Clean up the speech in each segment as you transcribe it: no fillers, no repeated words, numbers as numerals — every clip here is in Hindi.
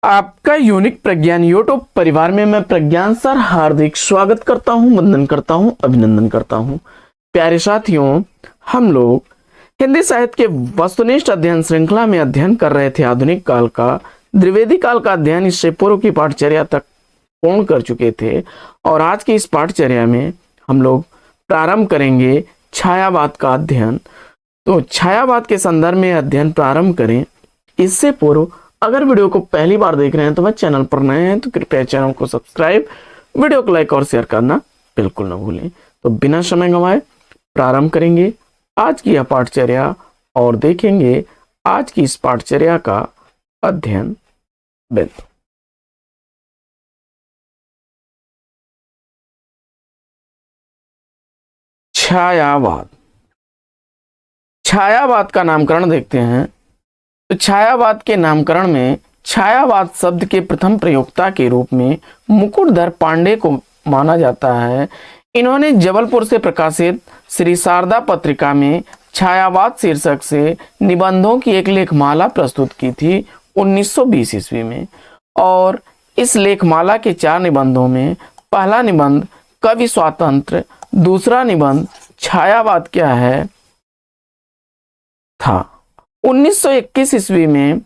आपका यूनिक प्रज्ञान यूट्यूब परिवार में मैं प्रज्ञान सर हार्दिक स्वागत करता हूं, वंदन करता हूं, अभिनंदन करता हूं। प्यारे साथियों, हम लोग हिंदी साहित्य के वस्तुनिष्ठ अध्ययन श्रृंखला में अध्ययन कर रहे थे। आधुनिक काल का द्विवेदी काल का अध्ययन इससे पूर्व की पाठचर्या तक पूर्ण कर चुके थे और आज की इस पाठचर्या में हम लोग प्रारंभ करेंगे छायावाद का अध्ययन। तो छायावाद के संदर्भ में अध्ययन प्रारंभ करें इससे पूर्व अगर वीडियो को पहली बार देख रहे हैं तो मैं चैनल पर नए हैं तो कृपया चैनल को सब्सक्राइब, वीडियो को लाइक और शेयर करना बिल्कुल ना भूलें। तो बिना समय गंवाए प्रारंभ करेंगे आज की यह पाठचर्या और देखेंगे आज की इस पाठचर्या का अध्ययन बिंदु। छायावाद। छायावाद का नामकरण देखते हैं। तो छायावाद के नामकरण में छायावाद शब्द के प्रथम प्रयोक्ता के रूप में मुकुटधर पांडे को माना जाता है। इन्होंने जबलपुर से प्रकाशित श्री शारदा पत्रिका में छायावाद शीर्षक से निबंधों की एक लेखमाला प्रस्तुत की थी 1920 ईस्वी में। और इस लेखमाला के 4 निबंधों में पहला निबंध कवि स्वातंत्र्य, दूसरा निबंध छायावाद क्या है था। 1921 ईस्वी में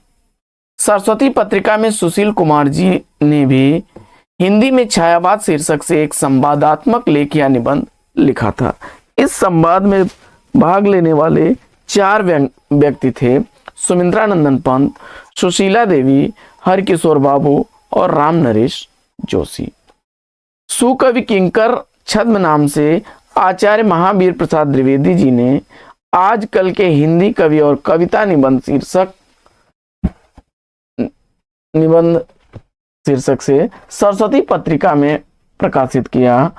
सरस्वती पत्रिका में सुशील कुमार जी ने भी हिंदी में छायावाद शीर्षक से एक संवादात्मक लेख या निबंध लिखा था। इस संवाद में भाग लेने वाले 4 व्यक्ति थे: सुमित्रानंदन पंत, सुशीला देवी, हरकिशोर बाबू और राम नरेश जोशी। सुकवि किंकर छद्म नाम से आचार्य महावीर प्रसाद द्विवेदी जी ने आजकल के हिंदी कवि और कविता निबंध शीर्षक से सरस्वती पत्रिका में प्रकाशित किया।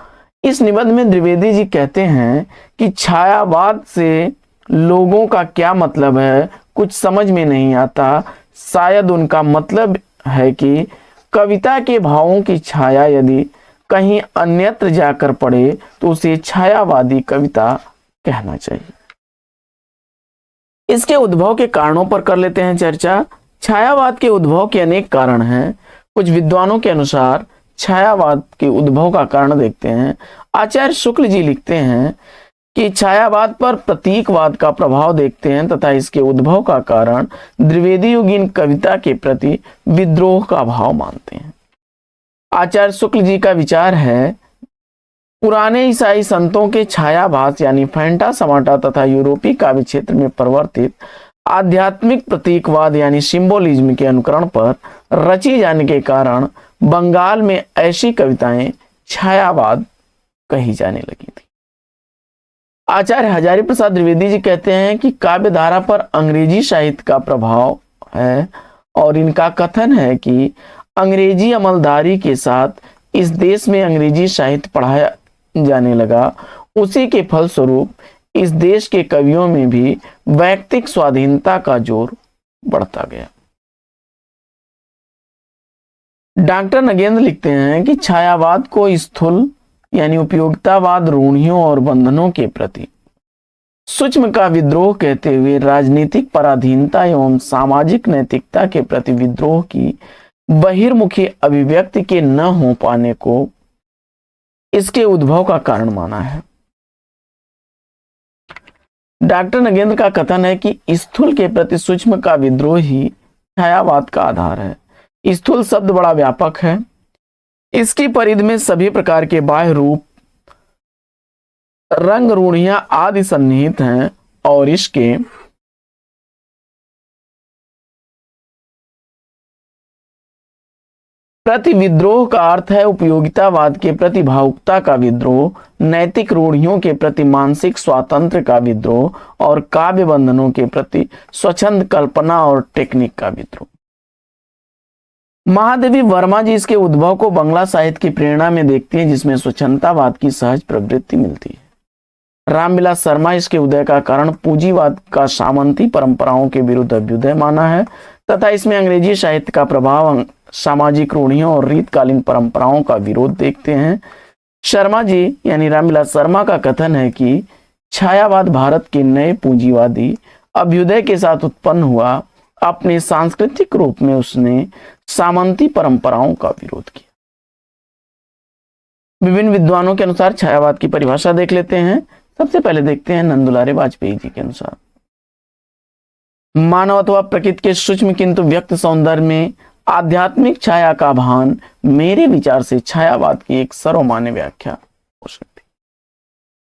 इस निबंध में द्विवेदी जी कहते हैं कि छायावाद से लोगों का क्या मतलब है कुछ समझ में नहीं आता। शायद उनका मतलब है कि कविता के भावों की छाया यदि कहीं अन्यत्र जाकर पड़े तो उसे छायावादी कविता कहना चाहिए। इसके उद्भव के कारणों पर कर लेते हैं चर्चा। छायावाद के उद्भव के अनेक कारण हैं। कुछ विद्वानों के अनुसार छायावाद के उद्भव का कारण देखते हैं। आचार्य शुक्ल जी लिखते हैं कि छायावाद पर प्रतीकवाद का प्रभाव देखते हैं तथा इसके उद्भव का कारण द्विवेदी युगीन कविता के प्रति विद्रोह का भाव मानते हैं। आचार्य शुक्ल जी का विचार है पुराने ईसाई संतों के छायाभास यानी फैंटा समाटा तथा यूरोपीय काव्य क्षेत्र में परिवर्तित आध्यात्मिक प्रतीकवाद यानी सिंबोलिज्म के अनुकरण पर रची जाने के कारण बंगाल में ऐसी कविताएं छायावाद कही जाने लगी थी। आचार्य हजारी प्रसाद द्विवेदी जी कहते हैं कि काव्य धारा पर अंग्रेजी साहित्य का प्रभाव है और इनका कथन है कि अंग्रेजी अमलदारी के साथ इस देश में अंग्रेजी साहित्य पढ़ाया जाने लगा। उसी के फलस्वरूप इस देश के कवियों में भी वैयक्तिक स्वाधीनता का जोर बढ़ता गया। डॉक्टर नगेंद्र लिखते हैं कि छायावाद को स्थूल यानी उपयोगितावाद, रूढ़ियों और बंधनों के प्रति सूक्ष्म का विद्रोह कहते हुए राजनीतिक पराधीनता एवं सामाजिक नैतिकता के प्रति विद्रोह की बहिर्मुखी अभिव्यक्ति के न हो पाने को इसके उद्भव का कारण माना है। डॉक्टर नगेंद्र का कथन है कि स्थूल के प्रति सूक्ष्म का विद्रोह ही छायावाद का आधार है। स्थूल शब्द बड़ा व्यापक है। इसकी परिधि में सभी प्रकार के बाह्य रूप, रंग, रूढ़ियां आदि सन्निहित हैं और इसके प्रति विद्रोह का अर्थ है उपयोगितावाद के प्रति भावुकता का विद्रोह, नैतिक रूढ़ियों के प्रति मानसिक स्वातंत्र्य का विद्रोह और काव्य बंधनों के प्रति स्वच्छंद कल्पना और टेक्निक का विद्रोह। महादेवी वर्मा जी इसके उद्भव को बंगला साहित्य की प्रेरणा में देखती हैं जिसमें स्वच्छंदतावाद की सहज प्रवृत्ति मिलती है। रामविलास शर्मा इसके उदय का कारण पूंजीवाद का सामंती परंपराओं के विरुद्ध अभ्युदय माना है तथा इसमें अंग्रेजी साहित्य का प्रभाव, सामाजिक रूढ़ियों और रीतकालीन परंपराओं का विरोध देखते हैं। शर्मा जी यानी रामविलास शर्मा का कथन है कि छायावाद भारत के नए पूंजीवादी अभ्युदय के साथ उत्पन्न हुआ अपने सांस्कृतिक रूप में उसने सामंती परंपराओं का विरोध किया। विभिन्न विद्वानों के अनुसार छायावाद की परिभाषा देख लेते हैं। सबसे पहले देखते हैं नंदुलारे वाजपेयी जी के अनुसार, मानव अथवा प्रकृति के सूक्ष्म किंतु व्यक्त सौंदर्य में आध्यात्मिक छाया का भान मेरे विचार से छायावाद की एक सर्वमान्य व्याख्या हो सकती है।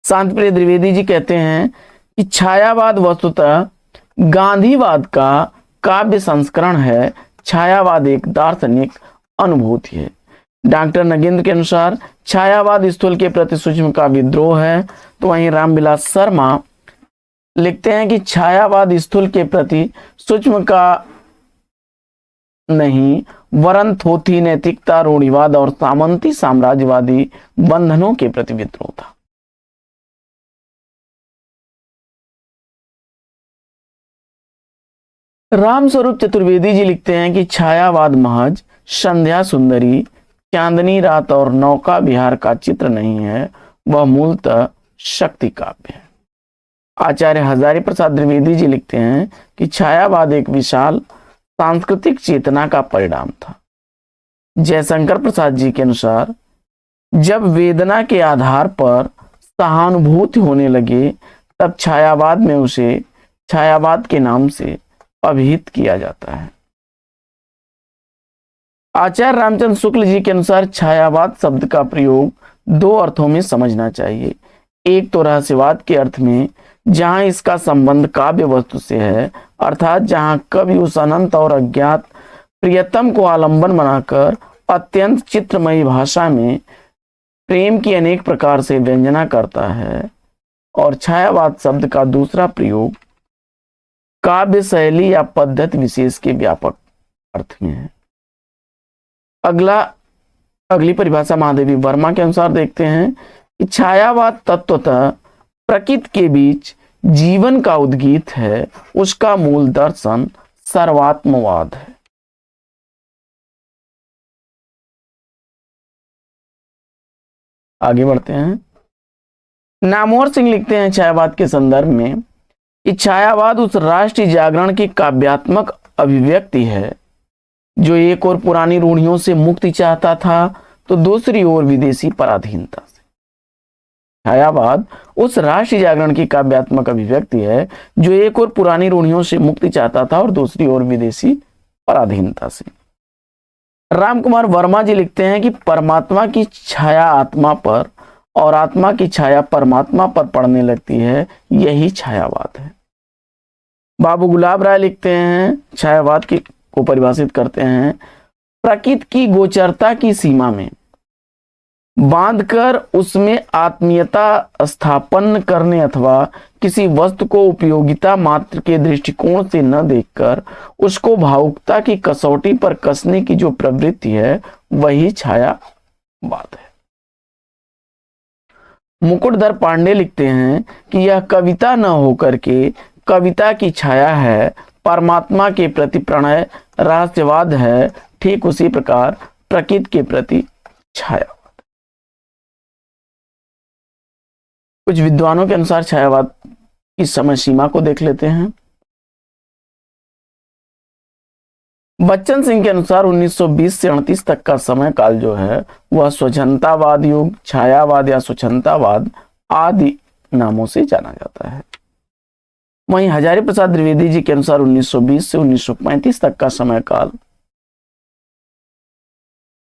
शांतिप्रिय द्विवेदी जी कहते हैं कि छायावाद वस्तुतः गांधीवाद का काव्य संस्करण है। छायावाद एक दार्शनिक अनुभूति है। डॉक्टर नगेंद्र के अनुसार छायावाद स्थूल के प्रति सूक्ष्म का विद्रोह है। तो वहीं रामविलास शर्मा लिखते हैं कि छायावाद स्थूल के प्रति सूक्ष्म का नहीं वरन थोथी नैतिकता, रूढ़िवाद और सामंती साम्राज्यवादी बंधनों के प्रति विद्रोह था। रामस्वरूप चतुर्वेदी जी लिखते हैं कि छायावाद महज संध्या सुंदरी, चांदनी रात और नौका विहार का चित्र नहीं है, वह मूलतः शक्ति काव्य है। आचार्य हजारी प्रसाद द्विवेदी जी लिखते हैं कि छायावाद एक विशाल सांस्कृतिक चेतना का परिणाम था। जयशंकर प्रसाद जी के अनुसार जब वेदना के आधार पर सहानुभूति होने लगे तब छायावाद में उसे छायावाद के नाम से अभिहित किया जाता है। आचार्य रामचंद्र शुक्ल जी के अनुसार छायावाद शब्द का प्रयोग दो अर्थों में समझना चाहिए। एक तो रहस्यवाद के अर्थ में, जहां इसका संबंध काव्य वस्तु से है, अर्थात जहां कवि उस अनंत और अज्ञात प्रियतम को आलंबन बनाकर अत्यंत चित्रमयी भाषा में प्रेम की अनेक प्रकार से व्यंजना करता है। और छायावाद शब्द का दूसरा प्रयोग काव्य शैली या पद्धति विशेष के व्यापक अर्थ में है। अगली परिभाषा महादेवी वर्मा के अनुसार देखते हैं कि छायावाद तत्वतः प्रकृति के बीच जीवन का उद्गीत है। उसका मूल दर्शन सर्वात्मवाद है। आगे बढ़ते हैं। नामवर सिंह लिखते हैं छायावाद के संदर्भ में कि छायावाद उस राष्ट्रीय जागरण की काव्यात्मक अभिव्यक्ति है जो एक और पुरानी रूढ़ियों से मुक्ति चाहता था तो दूसरी ओर विदेशी पराधीनता से। छायावाद उस राष्ट्रीय जागरण की काव्यात्मक अभिव्यक्ति है जो एक और पुरानी रूढ़ियों से मुक्ति चाहता था और दूसरी ओर विदेशी पराधीनता से। रामकुमार वर्मा जी लिखते हैं कि परमात्मा की छाया आत्मा पर और आत्मा की छाया परमात्मा पर पड़ने लगती है, यही छायावाद है। बाबू गुलाब राय लिखते हैं, छायावाद को परिभाषित करते हैं, प्रकृति की गोचरता की सीमा में बांधकर उसमें आत्मीयता स्थापन करने अथवा किसी वस्तु को उपयोगिता मात्र के दृष्टिकोण से न देखकर उसको भावुकता की कसौटी पर कसने की जो प्रवृत्ति है वही छायावाद है। मुकुटधर पांडे लिखते हैं कि यह कविता न होकर के कविता की छाया है, परमात्मा के प्रति प्रणय रहस्यवाद है, ठीक उसी प्रकार प्रकृति के प्रति छायावाद। कुछ विद्वानों के अनुसार छायावाद की समय सीमा को देख लेते हैं। बच्चन सिंह के अनुसार 1920 से 38 तक का समय काल जो है वह स्वच्छंदतावाद युग, छायावाद या स्वच्छंदतावाद आदि नामों से जाना जाता है। वहीं हजारी प्रसाद द्विवेदी जी के अनुसार 1920 से 1935 तक का समय काल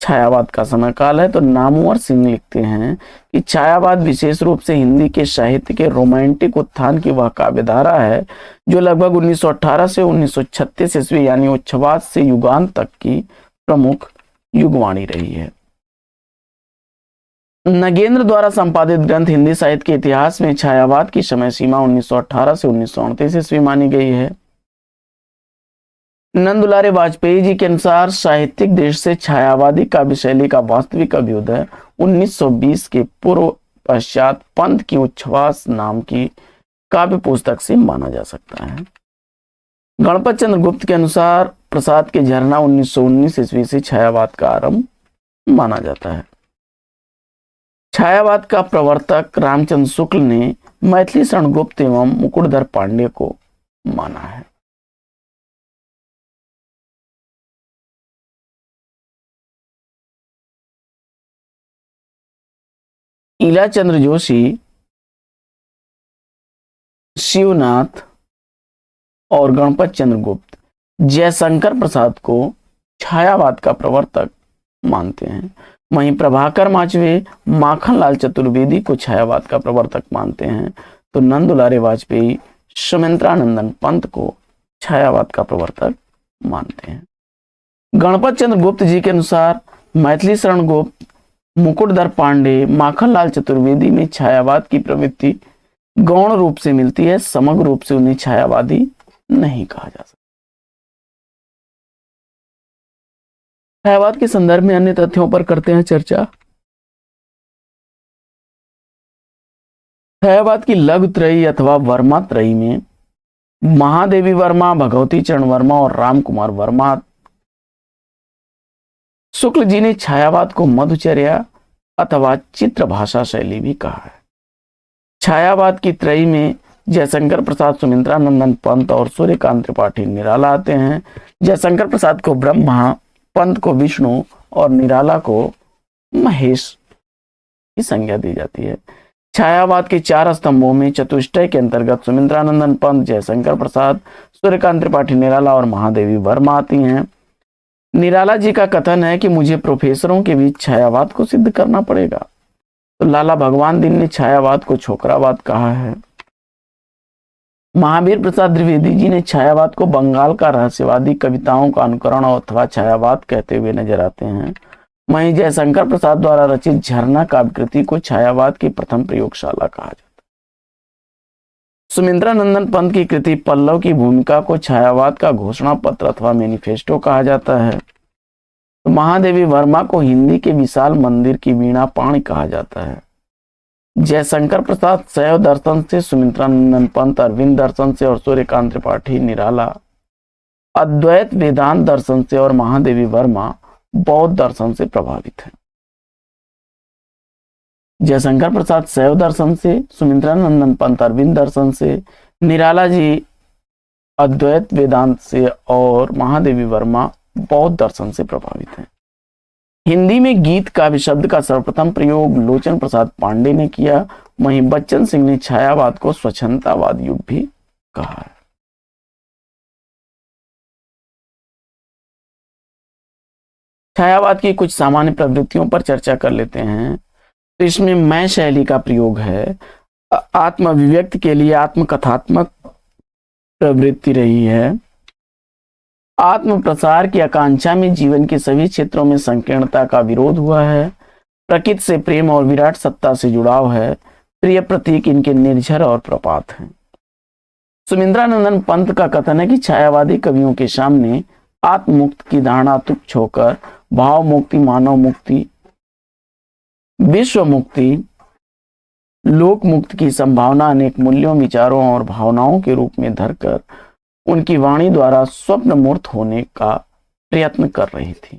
छायावाद का समय काल है। तो नामवर सिंह लिखते हैं कि छायावाद विशेष रूप से हिंदी के साहित्य के रोमांटिक उत्थान की वह काव्यधारा है जो लगभग 1918 से 1936 ईस्वी यानी उच्छवाद से युगांत तक की प्रमुख युगवाणी रही है। नगेंद्र द्वारा संपादित ग्रंथ हिंदी साहित्य के इतिहास में छायावाद की समय सीमा 1918 से 1938 ईस्वी मानी गई है। नंदुलारे वाजपेयी जी के अनुसार साहित्यिक दृष्टि से छायावादी काव्य शैली का वास्तविक अभ्युदय 1920 के पूर्व पश्चात पंत की उच्छ्वास नाम की काव्य पुस्तक से माना जा सकता है। गणपत चंद्र गुप्त के अनुसार प्रसाद के झरना 1919 ईस्वी से छायावाद का आरंभ माना जाता है। छायावाद का प्रवर्तक रामचंद्र शुक्ल ने मैथिली शरण गुप्त एवं मुकुटधर पांडे को माना है। ईला चंद्र जोशी, शिवनाथ और गणपत चंद्र गुप्त जयशंकर प्रसाद को छायावाद का प्रवर्तक मानते हैं। वहीं प्रभाकर माचवे माखनलाल चतुर्वेदी को छायावाद का प्रवर्तक मानते हैं। तो नंदुलारे वाजपेयी सुमित्रानंदन पंत को छायावाद का प्रवर्तक मानते हैं। गणपत चंद्र गुप्त जी के अनुसार मैथिली शरण गुप्त, मुकुटधर पांडे, माखनलाल चतुर्वेदी में छायावाद की प्रवृत्ति गौण रूप से मिलती है, समग्र रूप से उन्हें छायावादी नहीं कहा जा सकता। छायावाद के संदर्भ में अन्य तथ्यों पर करते हैं चर्चा। छायावाद की लघु त्रयी अथवा वर्मा त्रयी में महादेवी वर्मा, भगवती चरण वर्मा और राम कुमार वर्मा शुक्ल जी ने छायावाद को मधुचर्या अथवा चित्र भाषा शैली भी कहा है। छायावाद की त्रयी में जयशंकर प्रसाद, सुमित्रानंदन पंत और सूर्यकांत त्रिपाठी निराला आते हैं। जयशंकर प्रसाद को ब्रह्मा, पंत को विष्णु और निराला को महेश की संज्ञा दी जाती है। छायावाद के 4 स्तंभों में चतुष्टय के अंतर्गत सुमित्रानंदन पंत, जयशंकर प्रसाद, सूर्यकांत त्रिपाठी निराला और महादेवी वर्मा आती हैं। निराला जी का कथन है कि मुझे प्रोफेसरों के बीच छायावाद को सिद्ध करना पड़ेगा। तो लाला भगवान दिन ने छायावाद को छोकरावाद कहा है। महावीर प्रसाद द्विवेदी जी ने छायावाद को बंगाल का रहस्यवादी कविताओं का अनुकरण अथवा छायावाद कहते हुए नजर आते हैं। वहीं जयशंकर प्रसाद द्वारा रचित झरना काव्यकृति को छायावाद की प्रथम प्रयोगशाला कहा जाता है। सुमित्रानंदन पंत की कृति पल्लव की भूमिका को छायावाद का घोषणा पत्र अथवा मैनिफेस्टो कहा जाता है। तो महादेवी वर्मा को हिंदी के विशाल मंदिर की वीणा पाणी कहा जाता है। जयशंकर प्रसाद शैव दर्शन से, सुमित्रानंदन पंत अरविंद दर्शन से और सूर्यकांत त्रिपाठी निराला अद्वैत वेदांत दर्शन से और महादेवी वर्मा बौद्ध दर्शन से प्रभावित है। जयशंकर प्रसाद शैव दर्शन से, सुमित्रानंदन पंत अरविंद दर्शन से, निराला जी अद्वैत वेदांत से और महादेवी वर्मा बौद्ध दर्शन से प्रभावित हैं। हिंदी में गीत काव्य शब्द का सर्वप्रथम प्रयोग लोचन प्रसाद पांडे ने किया। वहीं बच्चन सिंह ने छायावाद को स्वच्छंदतावाद युग भी कहा है। छायावाद की कुछ सामान्य प्रवृत्तियों पर चर्चा कर लेते हैं। तो इसमें मैं शैली का प्रयोग है। आत्म अभिव्यक्ति के लिए आत्मकथात्मक प्रवृत्ति रही है। आत्म प्रसार की आकांक्षा में जीवन के सभी क्षेत्रों में संकीर्णता का विरोध हुआ है। प्रकृति से प्रेम और विराट सत्ता से जुड़ाव है। प्रिय प्रतीक इनके निर्झर और प्रपात हैं। सुमित्रानंदन पंत का कथन है कि छायावादी कवियों के सामने आत्ममुक्त की धारणा तुच्छ होकर भाव मुक्ति, मानव मुक्ति, विश्व मुक्ति, लोक मुक्ति की संभावना अनेक मूल्यों, विचारों और भावनाओं के रूप में धरकर उनकी वाणी द्वारा स्वप्न मूर्त होने का प्रयत्न कर रही थी।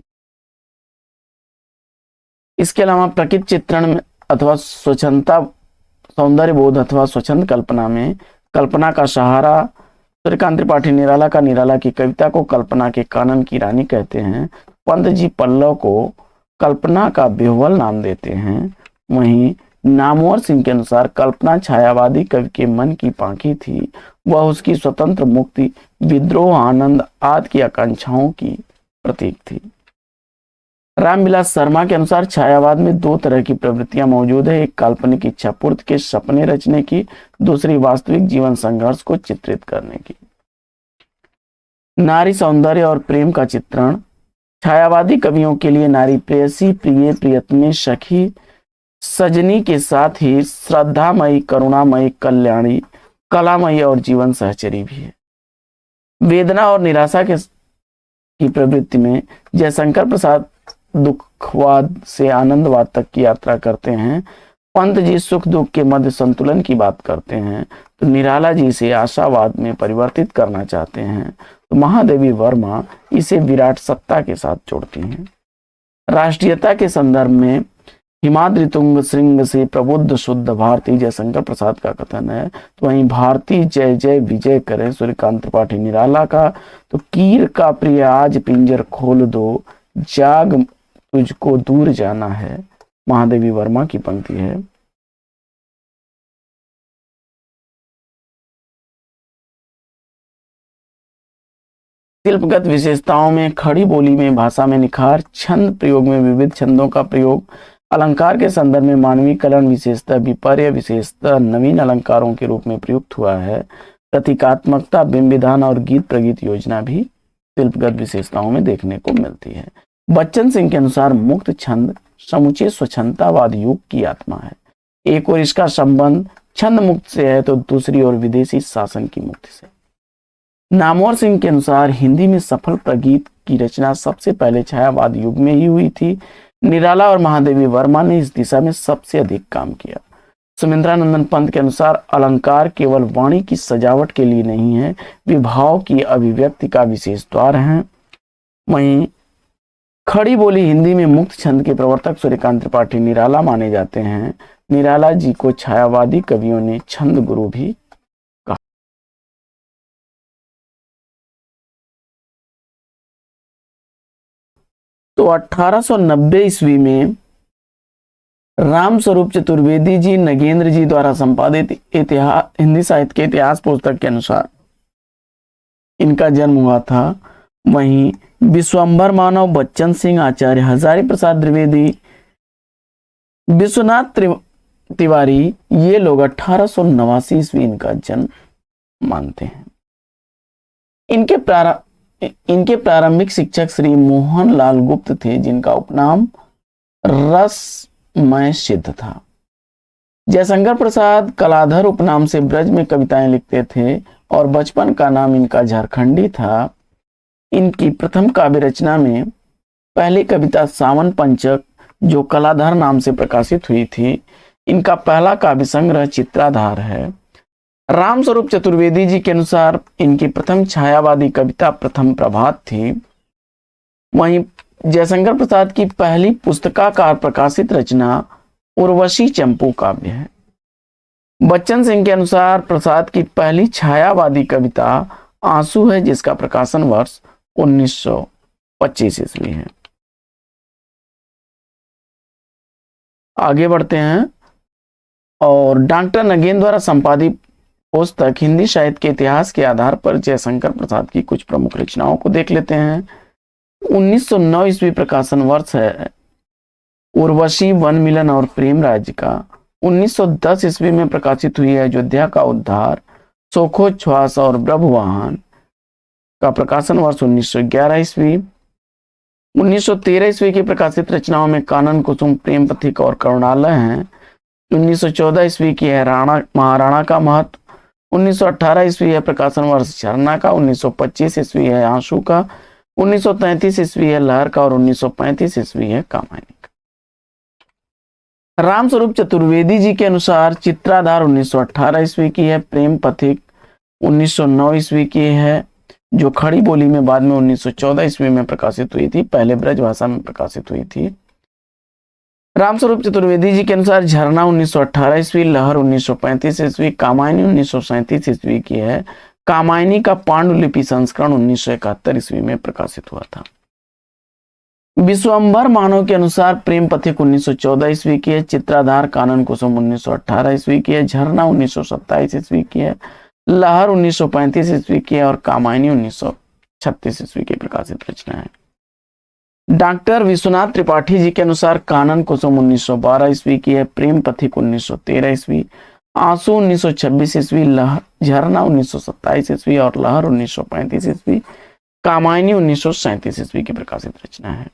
इसके अलावा प्रकृति चित्रण में अथवा स्वच्छंदता, सौंदर्य बोध अथवा स्वच्छंद कल्पना में कल्पना का सहारा, सूर्यकांत त्रिपाठी निराला का निराला की कविता को कल्पना के कानन की रानी कहते हैं। पंत जी पल्लव को कल्पना का बेहुबल नाम देते हैं। वहीं नामवर सिंह के अनुसार कल्पना छायावादी कवि के मन की पांखी थी। वह उसकी स्वतंत्र मुक्ति, विद्रोह, आनंद आदि की आकांक्षाओं की प्रतीक थी। रामविलास शर्मा के अनुसार छायावाद में 2 तरह की प्रवृत्तियां मौजूद है। एक काल्पनिक इच्छा पूर्ति के सपने रचने की, दूसरी वास्तविक जीवन संघर्ष को चित्रित करने की। नारी सौंदर्य और प्रेम का चित्रण। छायावादी कवियों के लिए नारी प्रेयसी, प्रिय, प्रियतमे, सखी, सजनी के साथ ही श्रद्धामयी, करुणामयी, कल्याणी, कलामयी और जीवन सहचरी भी है। वेदना और निराशा की प्रवृत्ति में जयशंकर प्रसाद दुखवाद से आनंदवाद तक की यात्रा करते हैं। पंत जी सुख दुख के मध्य संतुलन की बात करते हैं। तो निराला जी से आशावाद में परिवर्तित करना चाहते हैं। तो महादेवी वर्मा इसे विराट सत्ता के साथ जोड़ती हैं। राष्ट्रीयता के संदर्भ में हिमाद्रि तुंग श्रृंग से प्रबुद्ध शुद्ध भारती जयशंकर प्रसाद का कथन है। तो वहीं भारती जय जय विजय करे सूर्यकांत त्रिपाठी निराला का। तो कीर का प्रिय आज पिंजर खोल दो, जाग तुझको दूर जाना है, महादेवी वर्मा की पंक्ति है। शिल्पगत विशेषताओं में खड़ी बोली में भाषा में निखार, छंद प्रयोग में विविध छंदों का प्रयोग, अलंकार के संदर्भ में मानवीकरण विशेषता, विपर्य विशेषता नवीन अलंकारों के रूप में प्रयुक्त हुआ है, प्रतीकात्मकता, बिंब विधान और गीत प्रगीत योजना भी शिल्पगत विशेषताओं में देखने को मिलती है। बच्चन सिंह के अनुसार मुक्त छंद समुचे स्वच्छंदतावाद युग की आत्मा है। एक और इसका संबंध छंद मुक्त से है तो दूसरी ओर विदेशी शासन की मुक्ति से। नामवर सिंह के अनुसार हिंदी में सफल प्रगीत की रचना सबसे पहले छायावाद युग में ही हुई थी। निराला और महादेवी वर्मा ने इस दिशा में सबसे अधिक काम किया। सुमिंद्रानंदन पंत के अनुसार अलंकार केवल वाणी की सजावट के लिए नहीं है, विभाव की अभिव्यक्ति का विशेष द्वार है। वहीं खड़ी बोली हिंदी में मुक्त छंद के प्रवर्तक सूर्यकांत त्रिपाठी निराला माने जाते हैं। निराला जी को छायावादी कवियों ने छंद गुरु भी कहा। तो 1890 ईस्वी में राम स्वरूप चतुर्वेदी जी नगेंद्र जी द्वारा संपादित इतिहास हिंदी साहित्य के इतिहास पुस्तक के अनुसार इनका जन्म हुआ था। वहीं विश्वंभर मानव, बच्चन सिंह, आचार्य हजारी प्रसाद द्विवेदी, विश्वनाथ तिवारी, ये लोग 1889 ईस्वी इनका जन्म मानते हैं। इनके प्रारंभिक शिक्षक श्री मोहन लाल गुप्त थे, जिनका उपनाम रसमय सिद्ध था। जयशंकर प्रसाद कलाधर उपनाम से ब्रज में कविताएं लिखते थे और बचपन का नाम इनका झारखंडी था। इनकी प्रथम काव्य रचना में पहली कविता सावन पंचक, जो कलाधर नाम से प्रकाशित हुई थी। इनका पहला काव्य संग्रह चित्राधार है। रामस्वरूप चतुर्वेदी जी के अनुसार इनकी प्रथम छायावादी कविता प्रथम प्रभात थी। वहीं जयशंकर प्रसाद की पहली पुस्तकाकार प्रकाशित रचना उर्वशी चंपू काव्य है। बच्चन सिंह के अनुसार प्रसाद की पहली छायावादी कविता आंसू है, जिसका प्रकाशन वर्ष 1925 ईस्वी है। आगे बढ़ते हैं और डॉक्टर नगेन द्वारा संपादित पुस्तक हिंदी साहित्य के इतिहास के आधार पर जयशंकर प्रसाद की कुछ प्रमुख रचनाओं को देख लेते हैं। 1909 ईस्वी प्रकाशन वर्ष है उर्वशी, वन मिलन और प्रेम राज्य का। 1910 ईस्वी में प्रकाशित हुई है अयोध्या का उद्धार, सोखोच्छ्वास और ब्रह्मवाहन का प्रकाशन वर्ष 1911 ईस्वी। 1913 ईस्वी की प्रकाशित रचनाओं में कानन कुसुम, प्रेम पथिक और करुणालय हैं। 1914 ईस्वी की है महाराणा का महत्व। 1918 ईस्वी है प्रकाशन वर्ष झरना का। 1925 ईस्वी है आंसू का। 1933 ईस्वी है लहर का और 1935 ईस्वी है कामायनी का। रामस्वरूप चतुर्वेदी जी के अनुसार चित्राधार 1918 ईस्वी की है। प्रेम पथिक 1909 ईस्वी की है, जो खड़ी बोली में बाद में 1914 ईस्वी में प्रकाशित हुई थी, पहले ब्रज भाषा में प्रकाशित हुई थी। रामस्वरूप चतुर्वेदी जी के अनुसार झरना 1918 ईस्वी, लहर 1935 ईस्वी, कामायनी 1937 ईस्वी की है। कामायनी का पांडुलिपि संस्करण 1971 ईस्वी में प्रकाशित हुआ था। विश्वंभर मानव के अनुसार प्रेम पथिक 1914 ईस्वी की है। चित्राधार कानन कुसुम 1918 ईस्वी की है। झरना 1927 ईस्वी की है। लहर 1935 ईस्वी की है और कामायनी 1936 ईस्वी की प्रकाशित रचना है। डॉक्टर विश्वनाथ त्रिपाठी जी के अनुसार कानन कुसुम 1912 ईस्वी की है। प्रेम पथिक 1913 ईस्वी, आंसू 1926 ईस्वी, झरना 1927 ईस्वी और लहर 1935 ईस्वी, कामायनी 1937 ईस्वी की प्रकाशित रचना है।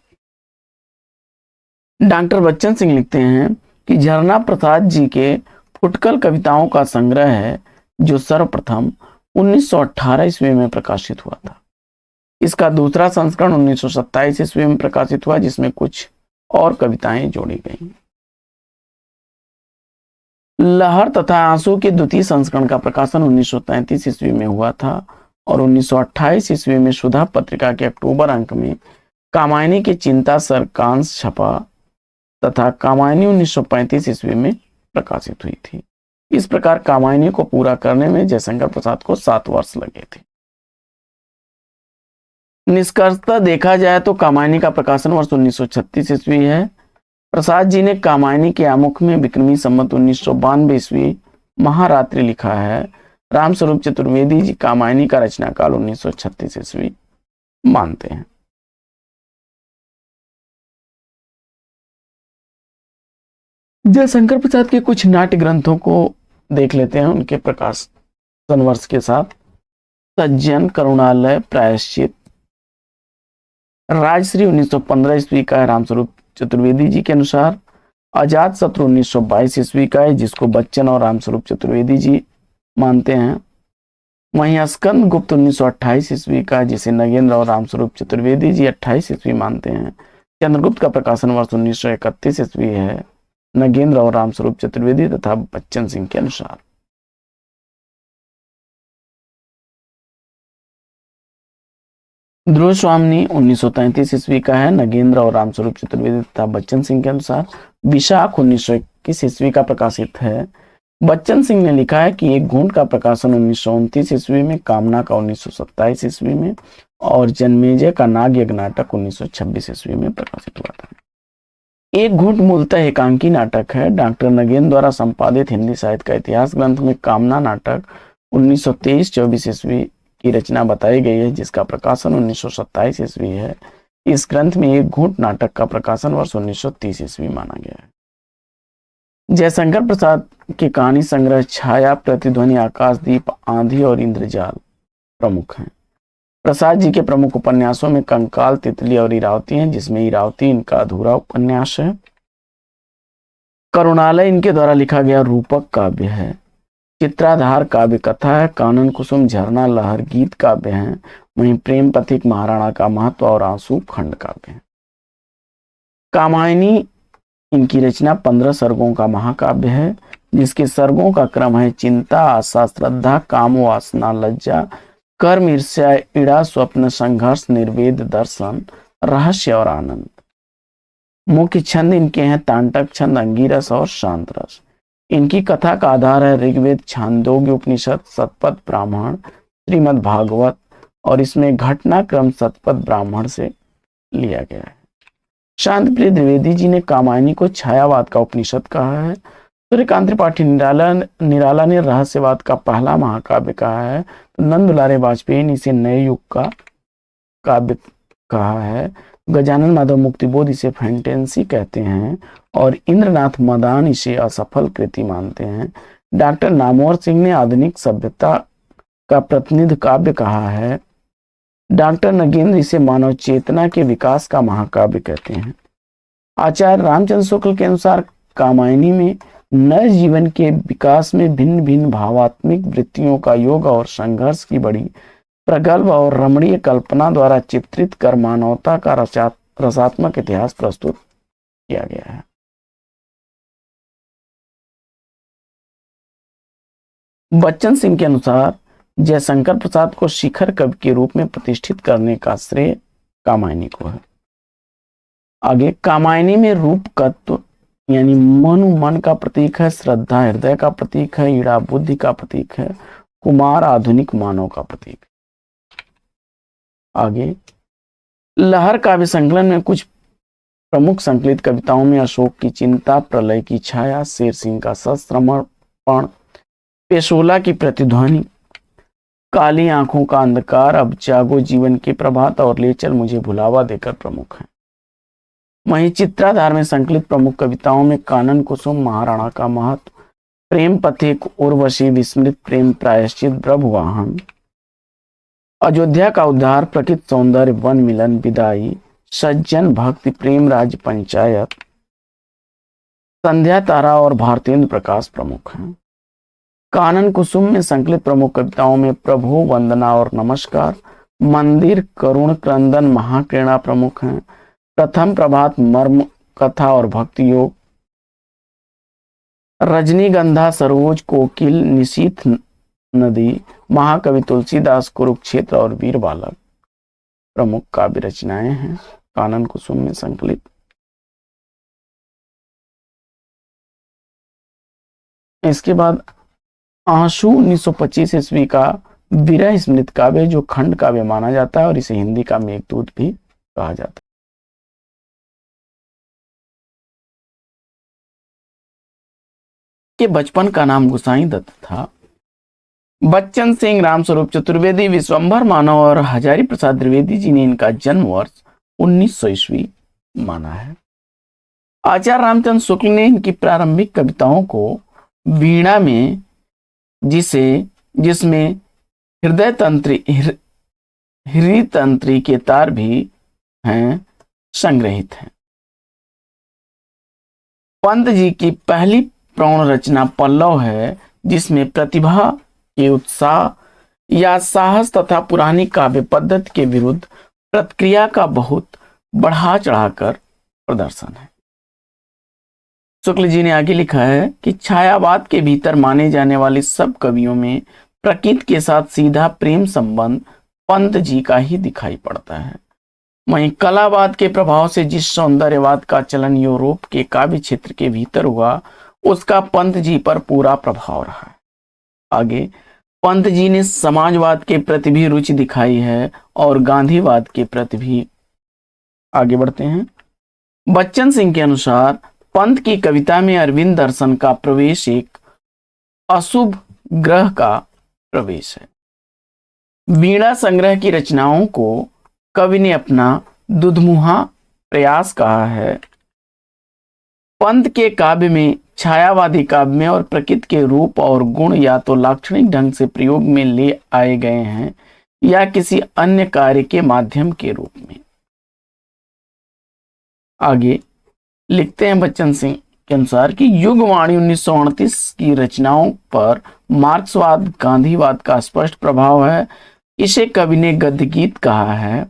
डॉक्टर बच्चन सिंह लिखते हैं कि झरना प्रसाद जी के फुटकल कविताओं का संग्रह है, जो सर्वप्रथम 1918 ईस्वी में प्रकाशित हुआ था। इसका दूसरा संस्करण 1927 ईस्वी में प्रकाशित हुआ, जिसमें कुछ और कविताएं जोड़ी गई। लहर तथा आंसू के द्वितीय संस्करण का प्रकाशन 1933 ईस्वी में हुआ था और 1928 ईस्वी में सुधा पत्रिका के अक्टूबर अंक में कामायनी की चिंता सरकांश छपा तथा कामायनी 1935 ईस्वी में प्रकाशित हुई थी। इस प्रकार कामायनी को पूरा करने में जयशंकर प्रसाद को 7 वर्ष लगे थे। निष्कर्षतः देखा जाए तो कामायनी का प्रकाशन वर्ष 1936 ईस्वी है। प्रसाद जी ने कामायनी के आमुख में विक्रमी संवत 1992 ईस्वी महारात्रि लिखा है। रामस्वरूप चतुर्वेदी जी कामायनी का रचना काल 1936 ईस्वी मानते हैं। जयशंकर प्रसाद के कुछ नाट्य ग्रंथों को देख लेते हैं उनके प्रकाशन वर्ष के साथ। सज्जन, करुणालय, प्रायश्चित, राजश्री 1915 ईस्वी का है रामस्वरूप चतुर्वेदी जी के अनुसार। आजाद शत्रु 1922 ईस्वी का है, जिसको बच्चन और रामस्वरूप चतुर्वेदी जी मानते हैं। वहीं स्कंद गुप्त 1928 ईस्वी का, जिसे नगेंद्र और रामस्वरूप चतुर्वेदी जी 28 ईस्वी मानते हैं। चंद्रगुप्त का प्रकाशन वर्ष 1931 ईस्वी है, नगेंद्र और रामस्वरूप चतुर्वेदी तथा बच्चन सिंह के अनुसार। ध्रुव स्वामी 1933 ईस्वी का है, नगेंद्र और रामस्वरूप चतुर्वेदी तथा बच्चन सिंह के अनुसार। विशाख 1921 ईस्वी का प्रकाशित है। बच्चन सिंह ने लिखा है कि एक घूंट का प्रकाशन 1929 ईस्वी में, कामना का 1927 ईस्वी में और जन्मेजय का नाग यज्ञ नाटक 1926 ईस्वी में प्रकाशित हुआ था। एक घूंट मूलतः एकांकी नाटक है। डॉक्टर नगेंद्र द्वारा संपादित हिंदी साहित्य का इतिहास ग्रंथ में कामना नाटक 1923-24 ईस्वी की रचना बताई गई है, जिसका प्रकाशन 1927 ईस्वी है। इस ग्रंथ में एक घूंट नाटक का प्रकाशन वर्ष 1930 ईस्वी माना गया है। जयशंकर प्रसाद के कहानी संग्रह छाया, प्रतिध्वनि, आकाशदीप, आंधी और इंद्रजाल प्रमुख हैं। प्रसाद जी के प्रमुख उपन्यासों में कंकाल, तितली और इरावती हैं, जिसमें इरावती इनका अधूरा उपन्यास है। करुणालय इनके द्वारा लिखा गया रूपक काव्य है। चित्राधार काव्य कथा है। कानन कुसुम, झरना, लहर गीत काव्य हैं। वहीं प्रेम पथिक, महाराणा का महत्व और आंसू खंड काव्य हैं। कामायनी इनकी रचना 15 सर्गों का महाकाव्य है, जिसके सर्गों का क्रम है चिंता, आशा, श्रद्धा, काम, वासना, लज्जा, कर्म, ईर्ष्या, ईड़ा, स्वप्न, संघर्ष, निर्वेद, दर्शन, रहस्य और आनंद। मुख्य छंद इनके हैं तांडक छंद, अंगिरस और शांत रस। इनकी कथा का आधार है ऋग्वेद, छांदोग्य उपनिषद, शतपथ ब्राह्मण, श्रीमद् भागवत और इसमें घटनाक्रम शतपथ ब्राह्मण से लिया गया है। शांत प्रिय द्विवेदी जी ने कामायनी को छायावाद का उपनिषद कहा है। सूर्यकांत त्रिपाठी निराला ने रहस्यवाद का पहला महाकाव्य कहा है। तो नंद दुलारे वाजपेयी ने इसे नए युग का काव्य कहा है। गजानन माधव मुक्तिबोध इसे फैंटेंसी कहते हैं और इंद्रनाथ मदान इसे असफल कृति मानते हैं। डॉक्टर नामवर सिंह ने आधुनिक सभ्यता का प्रतिनिधि काव्य कहा है। डॉक्टर नगेंद्र इसे मानव चेतना के विकास का महाकाव्य कहते हैं। आचार्य रामचंद्र शुक्ल के अनुसार कामायनी में नए जीवन के विकास में भिन्न भिन्न भावात्मिक वृत्तियों का योग और संघर्ष की बड़ी प्रगल्भ और रमणीय कल्पना द्वारा चित्रित कर मानवता का रसात्मक इतिहास प्रस्तुत किया गया है। बच्चन सिंह के अनुसार जयशंकर प्रसाद को शिखर कवि के रूप में प्रतिष्ठित करने का श्रेय कामायनी को है। आगे कामायनी में रूप तत्व यानी मन का प्रतीक है, श्रद्धा हृदय का प्रतीक है, ईड़ा बुद्धि का प्रतीक है, कुमार आधुनिक मानव का प्रतीक। आगे लहर काव्य संकलन में कुछ प्रमुख संकलित कविताओं में अशोक की चिंता, प्रलय की छाया, शेर सिंह का सश्रमण, पेशोला की प्रतिध्वनि, काली आंखों का अंधकार, अब जागो जीवन के प्रभात और ले चल मुझे भुलावा देकर प्रमुख हैं। वहीं चित्राधार में संकलित प्रमुख कविताओं में कानन कुसुम, महाराणा का महत्व, प्रेम पथिक, उर्वशी, विस्मृत प्रेम, प्रायश्चित, ब्रभवाहन, अयोध्या का उद्धार, प्रकृति सौंदर्य, वन मिलन, विदाई, सज्जन, भक्ति, प्रेम राज्य, पंचायत, संध्या तारा और भारतेंद्र प्रकाश प्रमुख हैं। कानन कुसुम में संकलित प्रमुख कविताओं में प्रभु, वंदना और नमस्कार, मंदिर, करुण क्रंदन, महाकृणा प्रमुख हैं। प्रथम प्रभात, मर्म कथा और भक्ति योग, रजनीगंधा, सरोज, कोकिल, निशीथ नदी, महाकवि तुलसीदास, कुरुक्षेत्र और वीर बालक प्रमुख काव्य रचनाएं हैं कानन कुसुम में संकलित। इसके बाद आंसू 1925 ईस्वी का विरह स्मृत काव्य जो खंड काव्य माना जाता है और इसे हिंदी का मेघदूत भी कहा जाता है। के बचपन का नाम गुसाई दत्त था। बच्चन सिंह, रामस्वरूप चतुर्वेदी, विश्वंभर मानव और हजारी प्रसाद द्विवेदी जी ने इनका जन्म वर्ष 1900 ईस्वी माना है। आचार्य रामचंद्र शुक्ल ने इनकी प्रारंभिक कविताओं को वीणा में जिसमें हृदय तंत्री के तार भी हैं संग्रहित हैं। पंत जी की पहली प्रौढ़ रचना पल्लव है, जिसमें प्रतिभा के उत्साह या साहस तथा पुरानी काव्य पद्धति के विरुद्ध प्रतिक्रिया का बहुत बढ़ा चढ़ाकर प्रदर्शन है। शुक्ल जी ने आगे लिखा है कि छायावाद के भीतर माने जाने वाले सब कवियों में प्रकृति के साथ सीधा प्रेम संबंध पंत जी का ही दिखाई पड़ता है। वहीं कलावाद के प्रभाव से जिस सौंदर्यवाद का चलन यूरोप के काव्य क्षेत्र के भीतर हुआ, उसका पंत जी पर पूरा प्रभाव रहा है। आगे पंत जी ने समाजवाद के प्रति भी रुचि दिखाई है और गांधीवाद के प्रति भी। आगे बढ़ते हैं। बच्चन सिंह के अनुसार पंत की कविता में अरविंद दर्शन का प्रवेश एक अशुभ ग्रह का प्रवेश है। वीणा संग्रह की रचनाओं को कवि ने अपना दुधमुहा प्रयास कहा है। पंत के काव्य में, छायावादी काव्य में और प्रकृति के रूप और गुण या तो लाक्षणिक ढंग से प्रयोग में ले आए गए हैं या किसी अन्य कार्य के माध्यम के रूप में। आगे लिखते हैं बच्चन सिंह के अनुसार कि युगवाणी 1938 की रचनाओं पर मार्क्सवाद, गांधीवाद का स्पष्ट प्रभाव है। इसे कवि ने गद्य गीत कहा है।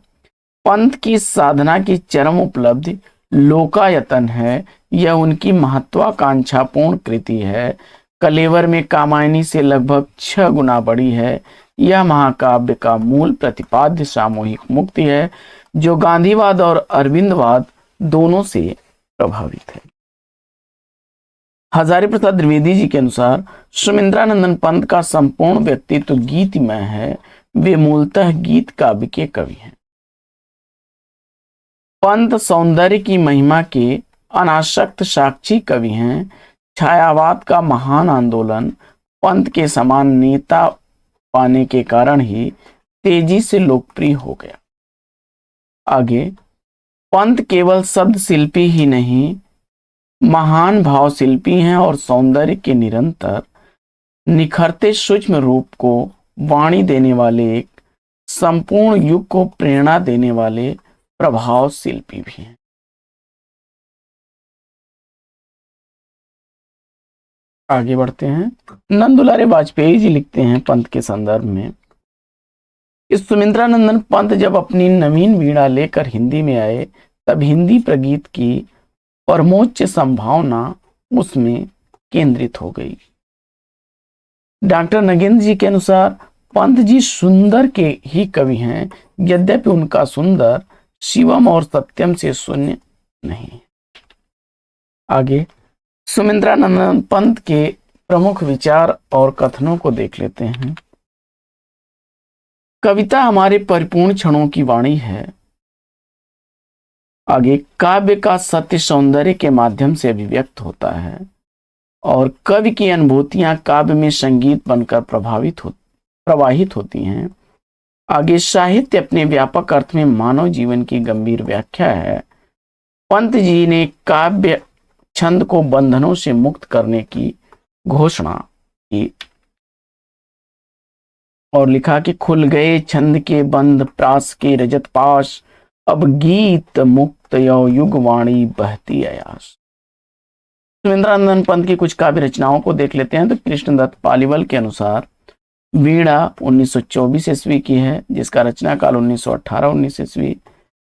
पंत की साधना की चरम उपलब्धि लोकायतन है। यह उनकी महत्वाकांक्षापूर्ण कृति है। कलेवर में कामायनी से लगभग 6 गुना बड़ी है। यह महाकाव्य का मूल प्रतिपाद्य सामूहिक मुक्ति है, जो गांधीवाद और अरविंदवाद दोनों से प्रभावित है। हजारी प्रसाद द्विवेदी जी के अनुसार सुमिंद्रानंदन पंत का संपूर्ण व्यक्तित्व गीतमय है। वे मूलतः गीत काव्य के कवि हैं। पंत सौंदर्य की महिमा के अनासक्त साक्षी कवि हैं। छायावाद का महान आंदोलन पंत के समान नेता पाने के कारण ही तेजी से लोकप्रिय हो गया। आगे पंत केवल शब्द शिल्पी ही नहीं, महान भाव शिल्पी हैं और सौंदर्य के निरंतर निखरते सूक्ष्म रूप को वाणी देने वाले, एक संपूर्ण युग को प्रेरणा देने वाले प्रभाव शिल्पी भी हैं। आगे बढ़ते हैं। नंदुलारे वाजपेयी जी लिखते हैं पंत के संदर्भ में, इस सुमिंद्रानंदन पंत जब अपनी नवीन वीणा लेकर हिंदी में आए, तब हिंदी प्रगीत की परमोच्च संभावना उसमें केंद्रित हो गई। डॉक्टर नगेंद्र जी के अनुसार पंत जी सुंदर के ही कवि हैं, यद्यपि उनका सुंदर शिवम और सत्यम से शून्य नहीं। आगे सुमिंद्रानंदन पंत के प्रमुख विचार और कथनों को देख लेते हैं। कविता हमारे परिपूर्ण क्षणों की वाणी है। आगे काव्य का सत्य सौंदर्य के माध्यम से अभिव्यक्त होता है और कवि की अनुभूतियां काव्य में संगीत बनकर प्रवाहित होती हैं। आगे साहित्य अपने व्यापक अर्थ में मानव जीवन की गंभीर व्याख्या है। पंत जी ने काव्य छंद को बंधनों से मुक्त करने की घोषणा की और लिखा कि खुल गए छंद के बंध प्रास के रजत पाश, अब गीत मुक्त यो युगवाणी बहती अयास। सुमिंद्रानंदन पंत की कुछ काव्य रचनाओं को देख लेते हैं। तो कृष्णदत्त पालीवाल के अनुसार वीणा 1924 ईस्वी की है, जिसका रचना काल 1918-19 ईस्वी।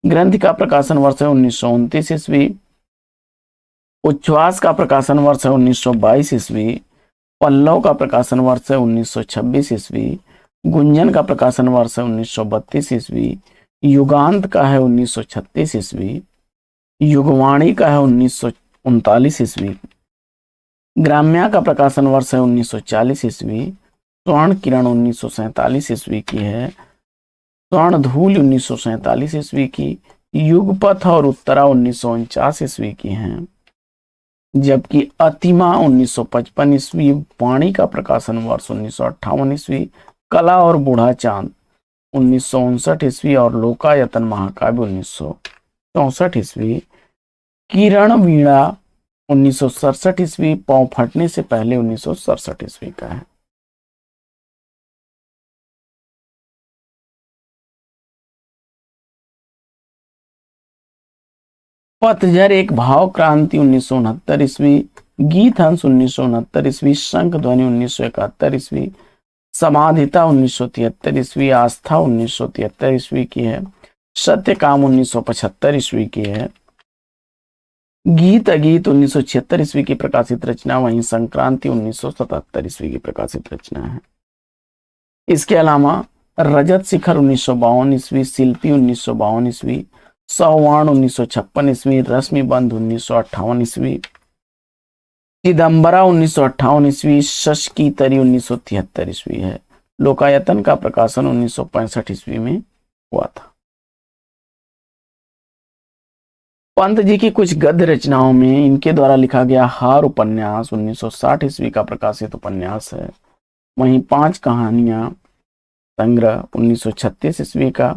ग्रंथ का प्रकाशन वर्ष है 1929 ईस्वी। उच्छ्वास का प्रकाशन वर्ष है 1922 ईस्वी। पल्लव का प्रकाशन वर्ष है 1926 ईस्वी। गुंजन का प्रकाशन वर्ष है 1932 ईस्वी। युगांत का है 1936 ईस्वी। युगवाणी का है 1939 ईस्वी। ग्राम्या का प्रकाशन वर्ष है 1940 ईस्वी। स्वर्ण किरण 1947 ईस्वी की है। स्वर्ण धूल 1947 ईस्वी की। युगपथ और उत्तरा 1949 ईस्वी की हैं। जबकि अतिमा 1955 ईस्वी, वाणी का प्रकाशन वर्ष 1958 ईस्वी, कला और बूढ़ा चांद 1959 ईस्वी और लोकायतन महाकाव्य 1964 ईस्वी, किरण वीणा 1967 ईस्वी, पांव फटने से पहले 1967 ईस्वी का है। पतझर एक भाव क्रांति 1969 ईस्वी, गीत हंस 1969 ईस्वी, शंख ध्वनि 1971 ईस्वी, समाधिता 1973 ईस्वी, आस्था 1973 ईस्वी की है, सत्यकाम 1975 ईस्वी की है, गीत अगीत 1976 ईस्वी की प्रकाशित रचना, वहीं संक्रांति 1977 ईस्वी की प्रकाशित रचना है। इसके अलावा रजत शिखर 1952 ईस्वी, शिल्पी 1952 ईस्वी, सौवाण 1956 ईस्वी, रश्मि बंध 1958 ईस्वी, चिदम्बरा 1958 ईस्वी, शश की तरी 1973 ईस्वी है। लोकायतन का प्रकाशन 1965 ईस्वी में हुआ था। पंत जी की कुछ गद्य रचनाओं में इनके द्वारा लिखा गया हार उपन्यास 1960 ईस्वी का प्रकाशित उपन्यास है। वहीं 5 कहानियां संग्रह 1936 ईस्वी का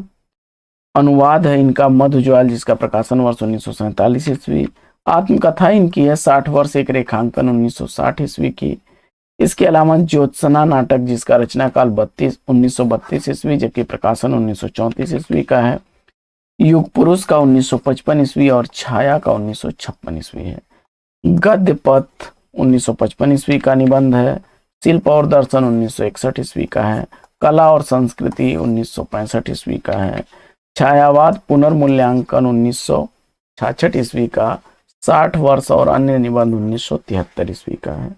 अनुवाद है इनका मधुज्वाल, जिसका प्रकाशन वर्ष 1947 ईस्वी। आत्मकथा इनकी है 60 वर्ष एक रेखांकन 1960 ईस्वी की। इसके अलावा ज्योत्सना नाटक, जिसका रचना काल 1932 ईस्वी, जबकि प्रकाशन 1934 ईस्वी का है। युग पुरुष का 1955 ईस्वी और छाया का 1956 ईस्वी है। गद्य पथ 1955 ईस्वी का निबंध है। शिल्प और दर्शन 1961 ईस्वी का है। कला और संस्कृति 1965 ईस्वी का है। छायावाद पुनर्मूल्यांकन 1966 ईस्वी का। 60 वर्ष और अन्य निबंध 1973 ईस्वी का है।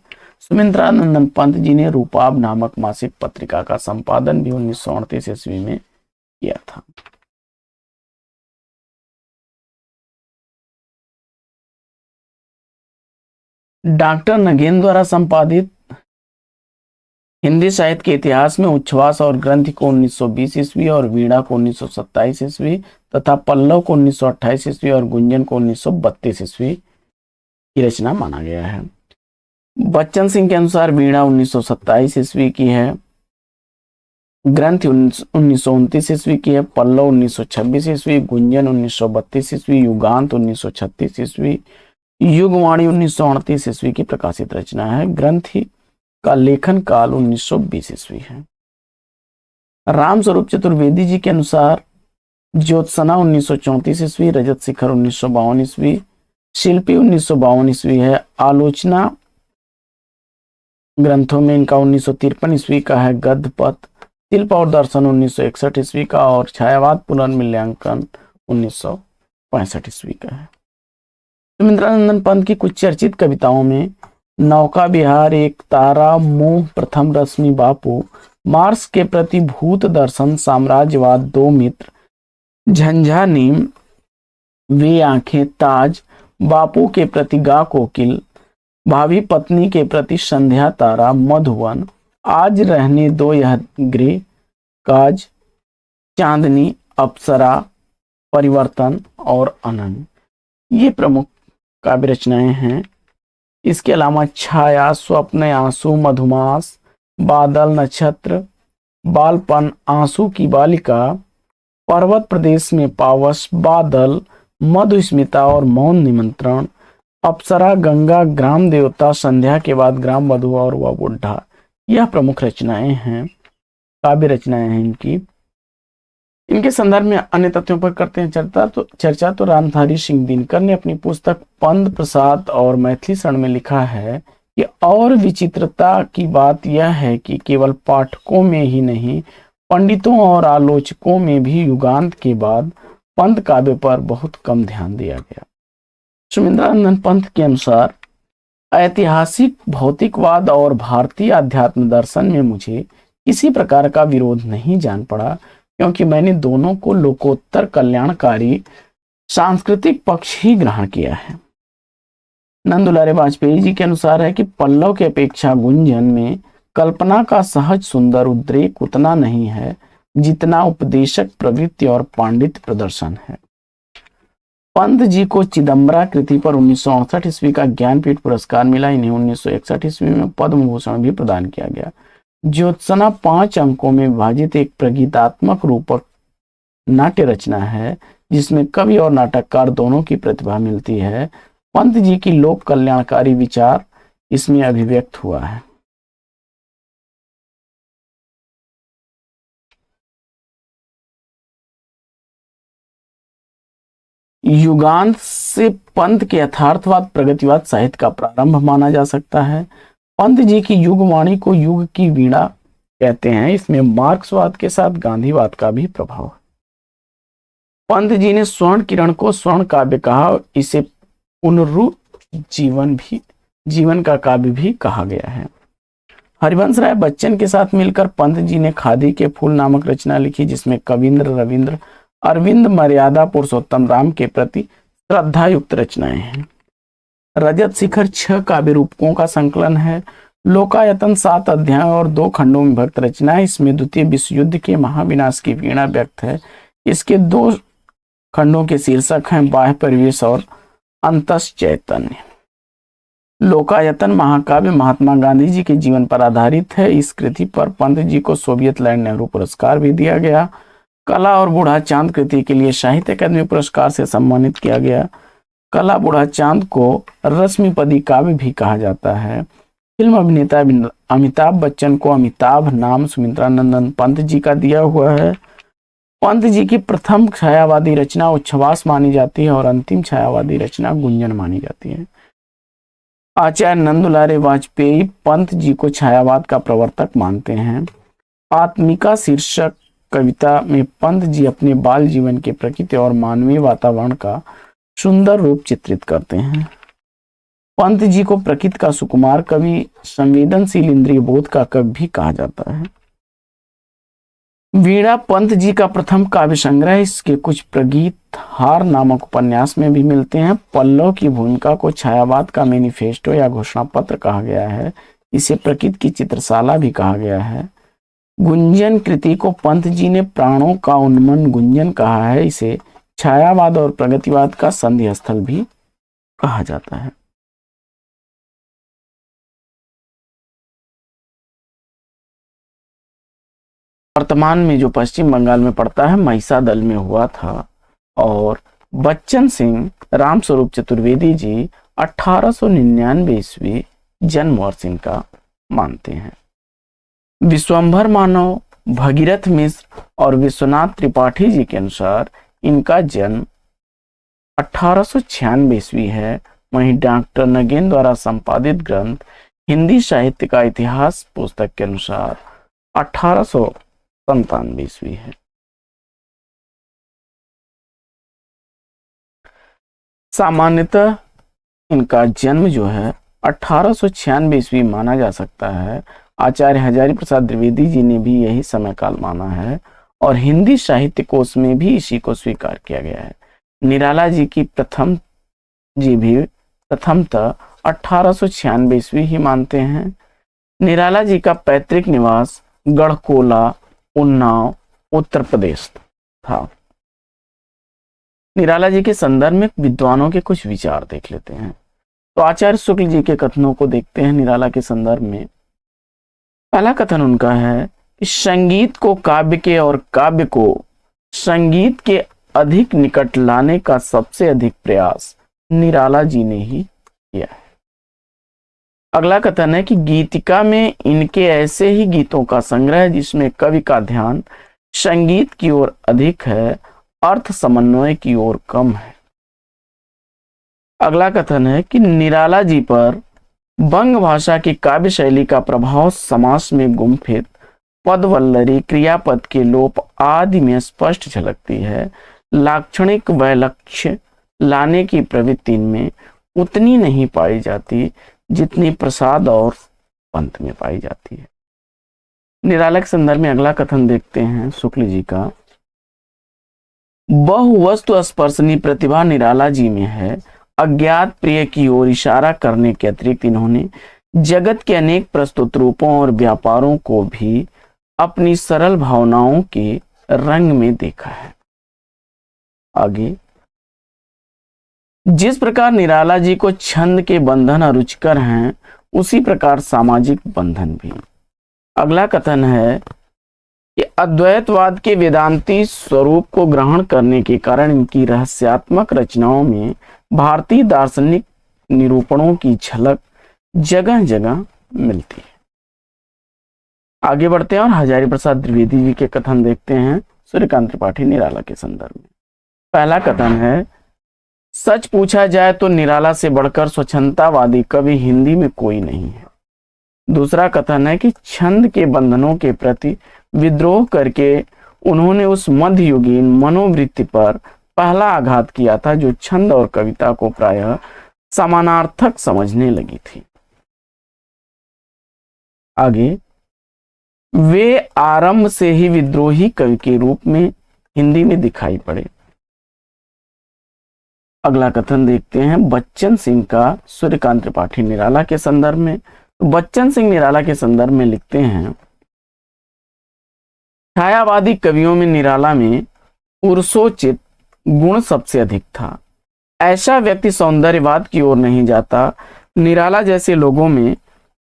सुमित्रानंदन पंत जी ने रूपाब नामक मासिक पत्रिका का संपादन भी 1938 ईस्वी में किया था। डॉक्टर नगेन द्वारा संपादित हिंदी साहित्य के इतिहास में उच्छ्वास और ग्रंथि को 1920 ईस्वी और वीणा को 1927 ईस्वी तथा पल्लव को 1928 ईस्वी और गुंजन को 1932 ईस्वी की रचना माना गया है। बच्चन सिंह के अनुसार वीणा 1927 ईस्वी की है, ग्रंथि 1929 ईस्वी की है, पल्लव 1926 ईस्वी, गुंजन 1932 ईस्वी, युगांत 1936 ईस्वी, युगवाणी 1938 ईस्वी की प्रकाशित रचना है। ग्रंथि का लेखन काल 1920 ईस्वी है। रामस्वरूप चतुर्वेदी जी के अनुसार ज्योत्सना 1934 ईस्वी, रजत शिखर 1952 ईस्वी, शिल्पी 1952 ईस्वी है। आलोचना ग्रंथों में इनका 1953 ईस्वी का है। गद्य पथ, शिल्प और दर्शन 1961 ईस्वी का और छायावाद पुनर्मूल्यांकन 1965 ईस्वी का है। सुमित्रानंदन पंत की कुछ चर्चित कविताओं में नौका विहार, एक तारा, मोह, प्रथम रश्मि, बापू, मार्क्स के प्रति भूत दर्शन, साम्राज्यवाद, दो मित्र, झंझा नीम, वे आंखें, ताज, बापू के प्रति गा कोकिल, भावी पत्नी के प्रति संध्या तारा, मधुवन, आज रहने दो यह गृह, काज, चांदनी, अप्सरा, परिवर्तन और अनंत, ये प्रमुख काव्य रचनाएं हैं। इसके अलावा छाया, स्वप्न, आंसू, मधुमास, बादल, नक्षत्र, बालपन, आंसू की बालिका, पर्वत प्रदेश में पावस, बादल, मधुस्मिता और मौन निमंत्रण, अप्सरा, गंगा, ग्राम देवता, संध्या के बाद ग्राम वधु और वह बुढ़ा, यह प्रमुख रचनाएं हैं, काव्य रचनाएं हैं इनकी। इनके संदर्भ में अन्य तथ्यों पर करते हैं चर्चा तो रामधारी सिंह दिनकर ने अपनी पुस्तक पंद प्रसाद और मैथिली शरण में लिखा है कि और विचित्रता की बात यह है कि केवल पाठकों में ही नहीं, पंडितों और आलोचकों में भी युगांत के बाद पंत काव्य पर बहुत कम ध्यान दिया गया। सुमित्रानंदन पंत के अनुसार ऐतिहासिक भौतिकवाद और भारतीय अध्यात्म दर्शन में मुझे किसी प्रकार का विरोध नहीं जान पड़ा, क्योंकि मैंने दोनों को लोकोत्तर कल्याणकारी सांस्कृतिक पक्ष ही ग्रहण किया है। नंदुलारे वाजपेयी जी के अनुसार है कि पल्लव की अपेक्षा गुंजन में कल्पना का सहज सुंदर उद्रेक उतना नहीं है जितना उपदेशक प्रवृत्ति और पांडित्य प्रदर्शन है। पंत जी को चिदम्बरा कृति पर 1968 ईस्वी का ज्ञानपीठ पुरस्कार मिला। इन्हें 1961 ईस्वी में पद्म भूषण भी प्रदान किया गया। ज्योत्सना 5 अंकों में विभाजित एक प्रगीतात्मक रूपक नाट्य रचना है जिसमें कवि और नाटककार दोनों की प्रतिभा मिलती है। पंत जी की लोक कल्याणकारी विचार इसमें अभिव्यक्त हुआ है। युगांत से पंत के यथार्थवाद प्रगतिवाद साहित्य का प्रारंभ माना जा सकता है। पंत जी की युगवाणी को युग की वीणा कहते हैं। इसमें मार्क्सवाद के साथ गांधीवाद का भी प्रभाव है। पंत जी ने स्वर्ण किरण को स्वर्ण काव्य कहा। इसे जीवन का काव्य भी कहा गया है। हरिवंश राय बच्चन के साथ मिलकर पंत जी ने खादी के फूल नामक रचना लिखी जिसमें कविंद्र रविंद्र अरविंद मर्यादा पुरुषोत्तम राम के प्रति श्रद्धा युक्त रचनाएं हैं। रजत शिखर 6 काव्य रूपकों का संकलन है। लोकायतन 7 अध्याय और 2 खंडों में विभक्त रचना है। इसमें द्वितीय विश्व युद्ध के महाविनाश की वीणा व्यक्त है। इसके 2 खंडों के शीर्षक हैं बाह्य परिवेश और अंतस चैतन्य। लोकायतन महाकाव्य महात्मा गांधी जी के जीवन पर आधारित है। इस कृति पर पंत जी को सोवियत लैंड नेहरू पुरस्कार भी दिया गया। कला और बूढ़ा चांद कृति के लिए साहित्य अकादमी पुरस्कार से सम्मानित किया गया। कला बूढ़ा चांद को रश्मिपदी काव्य भी कहा जाता है। फिल्म अभिनेता अमिताभ बच्चन को अमिताभ नाम सुमित्रा नंदन पंत जी का दिया हुआ है। पंत जी की प्रथम छायावादी रचना उच्छ्वास मानी जाती है और अंतिम छायावादी रचना गुंजन मानी जाती है। आचार्य नंदुलारे वाजपेयी पंत जी को छायावाद का प्रवर्तक मानते हैं। आत्मिका शीर्षक कविता में पंत जी अपने बाल जीवन के प्रकृति और मानवीय वातावरण का सुंदर रूप चित्रित करते हैं। पंत जी को प्रकृति का सुकुमार कवि, संवेदनशील इंद्रिय बोध का कवि भी कहा जाता है। वीणा पंत जी का प्रथम काव्य संग्रह। इसके कुछ प्रगीत हार नामक उपन्यास में भी मिलते हैं। पल्लव की भूमिका को छायावाद का मैनिफेस्टो या घोषणा पत्र कहा गया है। इसे प्रकृति की चित्रशाला भी कहा गया है। गुंजन कृति को पंत जी ने प्राणों का उन्मन गुंजन कहा है। इसे छायावाद और प्रगतिवाद का संधि स्थल भी कहा जाता है। वर्तमान में जो पश्चिम बंगाल में पड़ता है महिषादल में हुआ था और बच्चन सिंह रामस्वरूप चतुर्वेदी जी 1899 ईस्वी जन्म वर्ष इनका मानते हैं। विश्वंभर मानव, भगीरथ मिश्र और विश्वनाथ त्रिपाठी जी के अनुसार इनका जन्म 1896 ईस्वी है। वहीं डॉक्टर नगेन द्वारा संपादित ग्रंथ हिंदी साहित्य का इतिहास पुस्तक के अनुसार 1897 ईस्वी है। सामान्यतः इनका जन्म जो है 1896 ईस्वी माना जा सकता है। आचार्य हजारी प्रसाद द्विवेदी जी ने भी यही समय काल माना है और हिंदी साहित्य कोश में भी इसी को स्वीकार किया गया है। निराला जी की प्रथमतः 1896 ईस्वी ही मानते हैं। निराला जी का पैतृक निवास गढ़कोला, उन्नाव, उत्तर प्रदेश था। निराला जी के संदर्भ में विद्वानों के कुछ विचार देख लेते हैं। तो आचार्य शुक्ल जी के कथनों को देखते हैं निराला के संदर्भ में। पहला कथन उनका है कि संगीत को काव्य के और काव्य को संगीत के अधिक निकट लाने का सबसे अधिक प्रयास निराला जी ने ही किया है। अगला कथन है कि गीतिका में इनके ऐसे ही गीतों का संग्रह जिसमें कवि का ध्यान संगीत की ओर अधिक है, अर्थ समन्वय की ओर कम है। अगला कथन है कि निराला जी पर बंग भाषा की काव्य शैली का प्रभाव समास में गुम्फित पद वल्लरी, क्रियापद के लोप आदि में स्पष्ट झलकती है। लाक्षणिक वैलक्ष्य लाने की प्रवृत्ति में उतनी नहीं पाई जाती जितनी प्रसाद और पंत में पाई जाती है। निराला के संदर्भ में अगला कथन देखते हैं शुक्ल जी का। बहुवस्तु स्पर्शनी प्रतिभा निराला जी में है। अज्ञात प्रिय की ओर इशारा करने के अतिरिक्त इन्होंने जगत के अनेक प्रस्तुत रूपों और व्यापारों को भी अपनी सरल भावनाओं के रंग में देखा है। आगे जिस प्रकार निराला जी को छंद के बंधन अरुचिकर हैं, उसी प्रकार सामाजिक बंधन भी। अगला कथन है कि अद्वैतवाद के वेदांती स्वरूप को ग्रहण करने के कारण इनकी रहस्यात्मक रचनाओं में भारतीय दार्शनिक निरूपणों की झलक जगह जगह मिलती है। आगे बढ़ते हैं और हजारी प्रसाद द्विवेदी जी के कथन देखते हैं सूर्यकांत त्रिपाठी निराला के संदर्भ में। पहला कथन है, सच पूछा जाए तो निराला से बढ़कर स्वच्छंदतावादी कवि हिंदी में कोई नहीं है। दूसरा कथन है कि छंद के बंधनों के प्रति विद्रोह करके उन्होंने उस मध्ययुगीन मनोवृत्ति पर पहला आघात किया था जो छंद और कविता को प्रायः समानार्थक समझने लगी थी। आगे, वे आरंभ से ही विद्रोही कवि के रूप में हिंदी में दिखाई पड़े। अगला कथन देखते हैं बच्चन सिंह का सूर्यकांत त्रिपाठी निराला के संदर्भ में। बच्चन सिंह निराला के संदर्भ में लिखते हैं, छायावादी कवियों में निराला में उर्सोचित गुण सबसे अधिक था। ऐसा व्यक्ति सौंदर्यवाद की ओर नहीं जाता। निराला जैसे लोगों में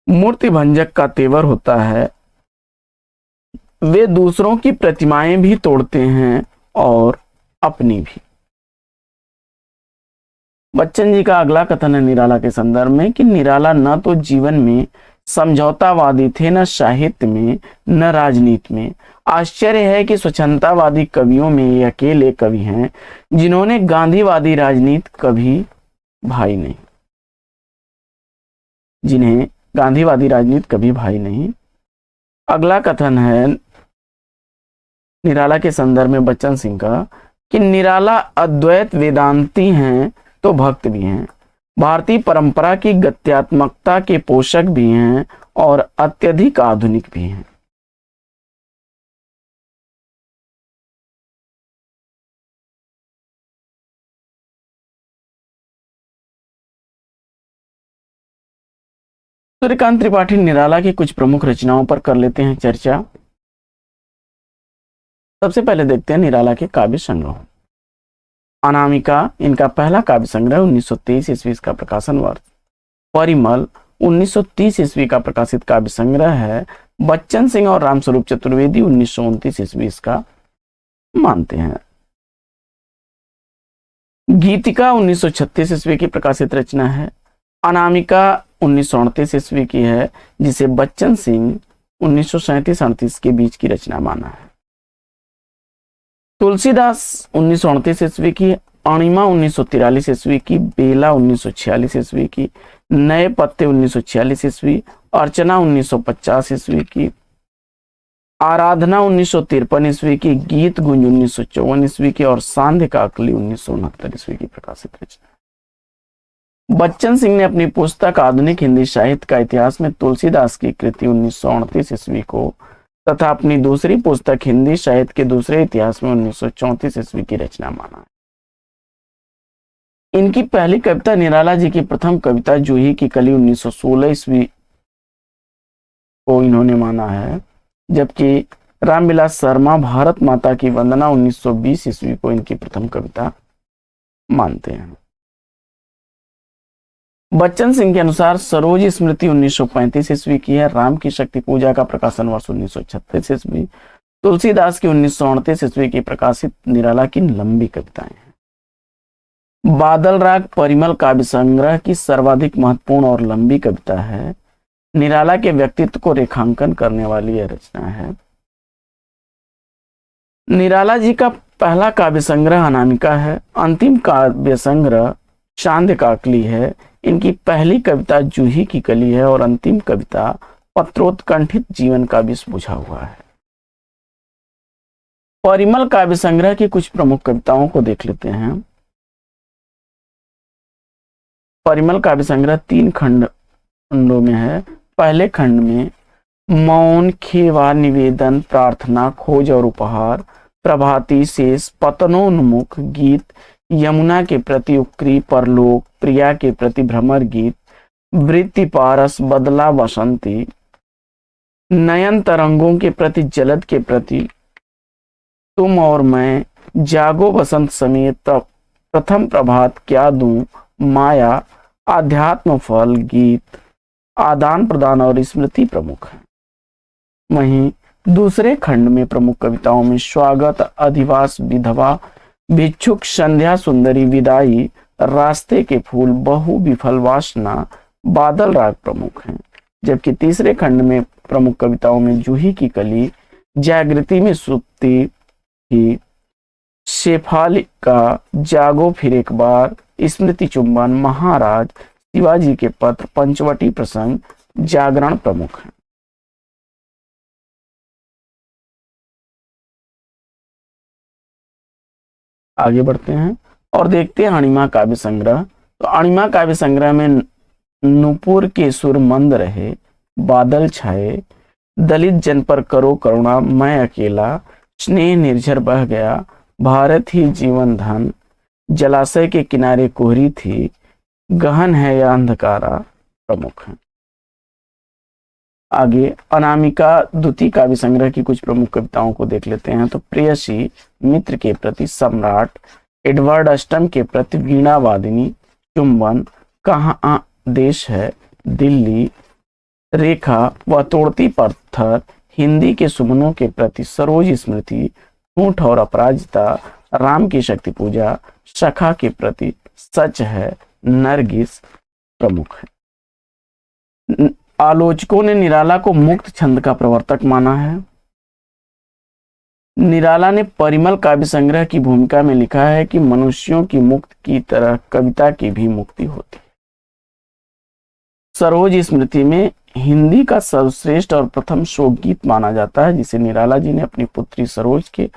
मूर्ति भंजक का तेवर होता है। वे दूसरों की प्रतिमाएं भी तोड़ते हैं और अपनी भी। बच्चन जी का अगला कथन है निराला के संदर्भ में कि निराला न तो जीवन में समझौतावादी थे, न साहित्य में, न राजनीति में। आश्चर्य है कि स्वच्छंदतावादी कवियों में ये अकेले कवि हैं जिन्होंने गांधीवादी राजनीति कभी भाई नहीं, जिन्हें गांधीवादी राजनीति कभी भाई नहीं। अगला कथन है निराला के संदर्भ में बच्चन सिंह का कि निराला अद्वैत वेदांती हैं तो भक्त भी हैं, भारतीय परंपरा की गत्यात्मकता के पोषक भी हैं और अत्यधिक आधुनिक भी हैं। सूर्यकांत त्रिपाठी निराला की कुछ प्रमुख रचनाओं पर कर लेते हैं चर्चा। सबसे पहले देखते हैं निराला के काव्य संग्रह। अनामिका इनका पहला काव्य संग्रह 1923 ईस्वी का प्रकाशन वर्ष। परिमल 1930 ईस्वी का प्रकाशित काव्य संग्रह है। बच्चन सिंह और रामस्वरूप चतुर्वेदी 1929 ईस्वी का मानते हैं। गीतिका 1936 ईस्वी की प्रकाशित रचना है। अनामिका 1938 ईस्वी की है, जिसे बच्चन सिंह 1937-38 के बीच की रचना माना है। तुलसीदास 1938 ईस्वी की, अणिमा 1943 ईस्वी की, बेला 1946 ईस्वी की, नए पत्ते 1946 ईस्वी, अर्चना 1950 ईस्वी की, आराधना 1953 ईस्वी की, गीत गुंज 1954 ईस्वी की और सांध्य काकली 1969 ईस्वी की प्रकाशित रचना। बच्चन सिंह ने अपनी पुस्तक आधुनिक हिंदी साहित्य का इतिहास में तुलसीदास की कृति 1938 ईस्वी को तथा अपनी दूसरी पुस्तक हिंदी साहित्य के दूसरे इतिहास में 1934 ईस्वी की रचना माना है। इनकी पहली कविता निराला जी की प्रथम कविता जूही की कली 1916 ईस्वी को इन्होंने माना है, जबकि रामविलास शर्मा भारत माता की वंदना 1920 ईस्वी को इनकी प्रथम कविता मानते हैं। बच्चन सिंह के अनुसार सरोज स्मृति 1935 ईस्वी की है। राम की शक्ति पूजा का प्रकाशन वर्ष 1936 ईस्वी। तुलसीदास की 1938 ईस्वी की प्रकाशित निराला की लंबी कविताएं हैं। बादल राग परिमल काव्य संग्रह की सर्वाधिक महत्वपूर्ण और लंबी कविता है। निराला के व्यक्तित्व को रेखांकन करने वाली यह रचना है। निराला जी का पहला काव्य संग्रह अनामिका है। अंतिम काव्य संग्रह सांध्य काकली है। इनकी पहली कविता जूही की कली है और अंतिम कविता पत्रोत्कंठित जीवन का विष बुझा हुआ है। परिमल काव्य संग्रह की कुछ प्रमुख कविताओं को देख लेते हैं। परिमल काव्य संग्रह 3 खंडों में है। पहले खंड में मौन, खेवा, निवेदन, प्रार्थना, खोज और उपहार, प्रभाती, शेष, पतनोन्मुख गीत, यमुना के प्रति उक्री, परलोक, प्रिया के प्रति भ्रमर गीत, वृत्ति पारस, बदला बसंती, नयन तरंगों के प्रति, जलद के प्रति, तुम और मैं, जागो बसंत समेत, प्रथम प्रभात, क्या दूं, माया, आध्यात्म फल, गीत, आदान प्रदान और स्मृति प्रमुख हैं। वहीं दूसरे खंड में प्रमुख कविताओं में स्वागत, अधिवास, विधवा, भिक्षुक, संध्या सुंदरी, विदाई, रास्ते के फूल, बहु, विफल वासना, बादल राग प्रमुख हैं। जबकि तीसरे खंड में प्रमुख कविताओं में जूही की कली, जागृति में सुप्ति की, शेफालिका, जागो फिर एक बार, स्मृति चुंबन, महाराज, शिवाजी के पत्र, पंचवटी प्रसंग, जागरण प्रमुख हैं। आगे बढ़ते हैं और देखते हैं अणिमा काव्य संग्रह। तो अणिमा काव्य संग्रह में नूपुर के सुर मंद रहे, बादल छाए, दलित जन पर करो करुणा, मैं अकेला, स्नेह निर्झर बह गया, भारत ही जीवन धन, जलाशय के किनारे कोहरी थी, गहन है या अंधकारा प्रमुख है। आगे अनामिका द्वितीय काव्य संग्रह की कुछ प्रमुख कविताओं को देख लेते हैं। तो प्रेयसी, मित्र के प्रति, सम्राट, एडवर्ड अष्टम के प्रति, वीणा वादिनी, चुंबन, कहाँ देश है, दिल्ली, रेखा व तोड़ती पत्थर, हिंदी के सुमनों के प्रति, सरोज स्मृति, ऊंट और अपराजिता, राम की शक्ति पूजा, सखा के प्रति, सच है, नरगिस प्रमुख है। आलोचकों ने निराला को मुक्त छंद का प्रवर्तक माना है। निराला ने परिमल काव्य संग्रह की भूमिका में लिखा है कि मनुष्यों की मुक्त की तरह कविता की भी मुक्ति होती है। सरोज स्मृति में हिंदी का सर्वश्रेष्ठ और प्रथम शोक गीत माना जाता है, जिसे निराला जी ने अपनी पुत्री सरोज के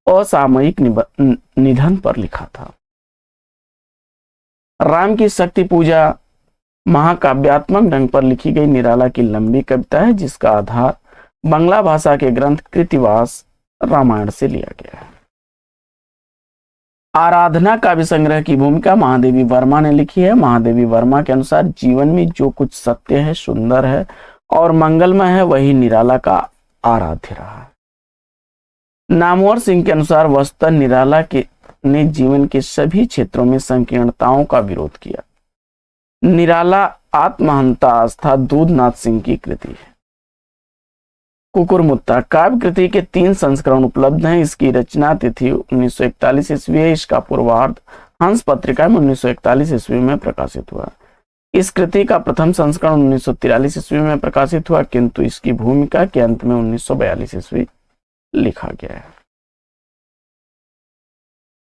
असामयिक निधन पर लिखा था। राम की शक्ति पूजा महाकाव्यात्मक ढंग पर लिखी गई निराला की लंबी कविता है, जिसका आधार बांग्ला भाषा के ग्रंथ कृतिवास रामायण से लिया गया है। आराधना काव्य संग्रह की भूमिका महादेवी वर्मा ने लिखी है। महादेवी वर्मा के अनुसार जीवन में जो कुछ सत्य है, सुंदर है और मंगलमय है, वही निराला का आराध्य रहा है। नामवर सिंह के अनुसार वस्तुतः निराला ने जीवन के सभी क्षेत्रों में संकीर्णताओं का विरोध किया। निराला आत्महंता आस्था दूधनाथ सिंह की कृति है। कुकुरमुत्ता काव्य कृति के 3 संस्करण उपलब्ध हैं। इसकी रचना तिथि 1941 ईस्वी है। इसका पूर्वार्ध हंस पत्रिका में 1941 ईस्वी में प्रकाशित हुआ। इस कृति का प्रथम संस्करण 1943 ईस्वी में प्रकाशित हुआ, किंतु इसकी भूमिका के अंत में 1942 ईस्वी लिखा गया है।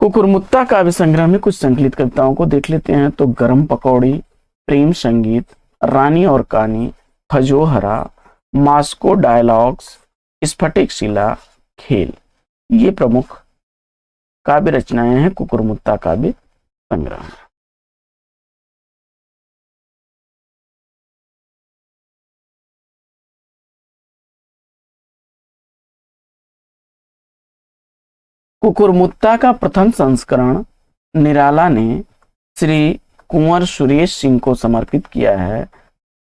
कुकुरमुत्ता काव्य संग्रह में कुछ संकलित कविताओं को देख लेते हैं। तो गरम पकौड़ी, प्रेम संगीत, रानी और कहानी, खजोहरा, मास्को डायलॉग्स, स्फटिक शिला, खेल, ये प्रमुख काव्य रचनाएं हैं कुकुरमुत्ता काव्य संग्रह में। कुकुरमुत्ता का प्रथम संस्करण निराला ने श्री कुंवर सुरेश सिंह को समर्पित किया है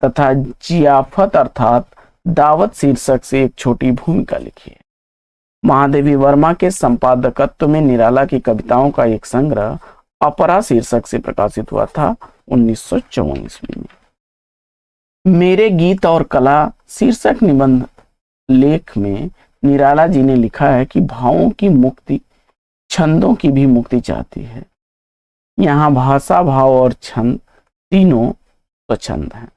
तथा जियाफत अर्थात दावत शीर्षक से एक छोटी भूमिका लिखी है। महादेवी वर्मा के संपादकत्व में निराला की कविताओं का एक संग्रह अपरा शीर्षक से प्रकाशित हुआ था 1954 ईस्वी में। मेरे गीत और कला शीर्षक निबंध लेख में निराला जी ने लिखा है कि भावों की मुक्ति छंदों की भी मुक्ति चाहती है। यहाँ भाषा, भाव और छंद तीनों स्वच्छंद हैं।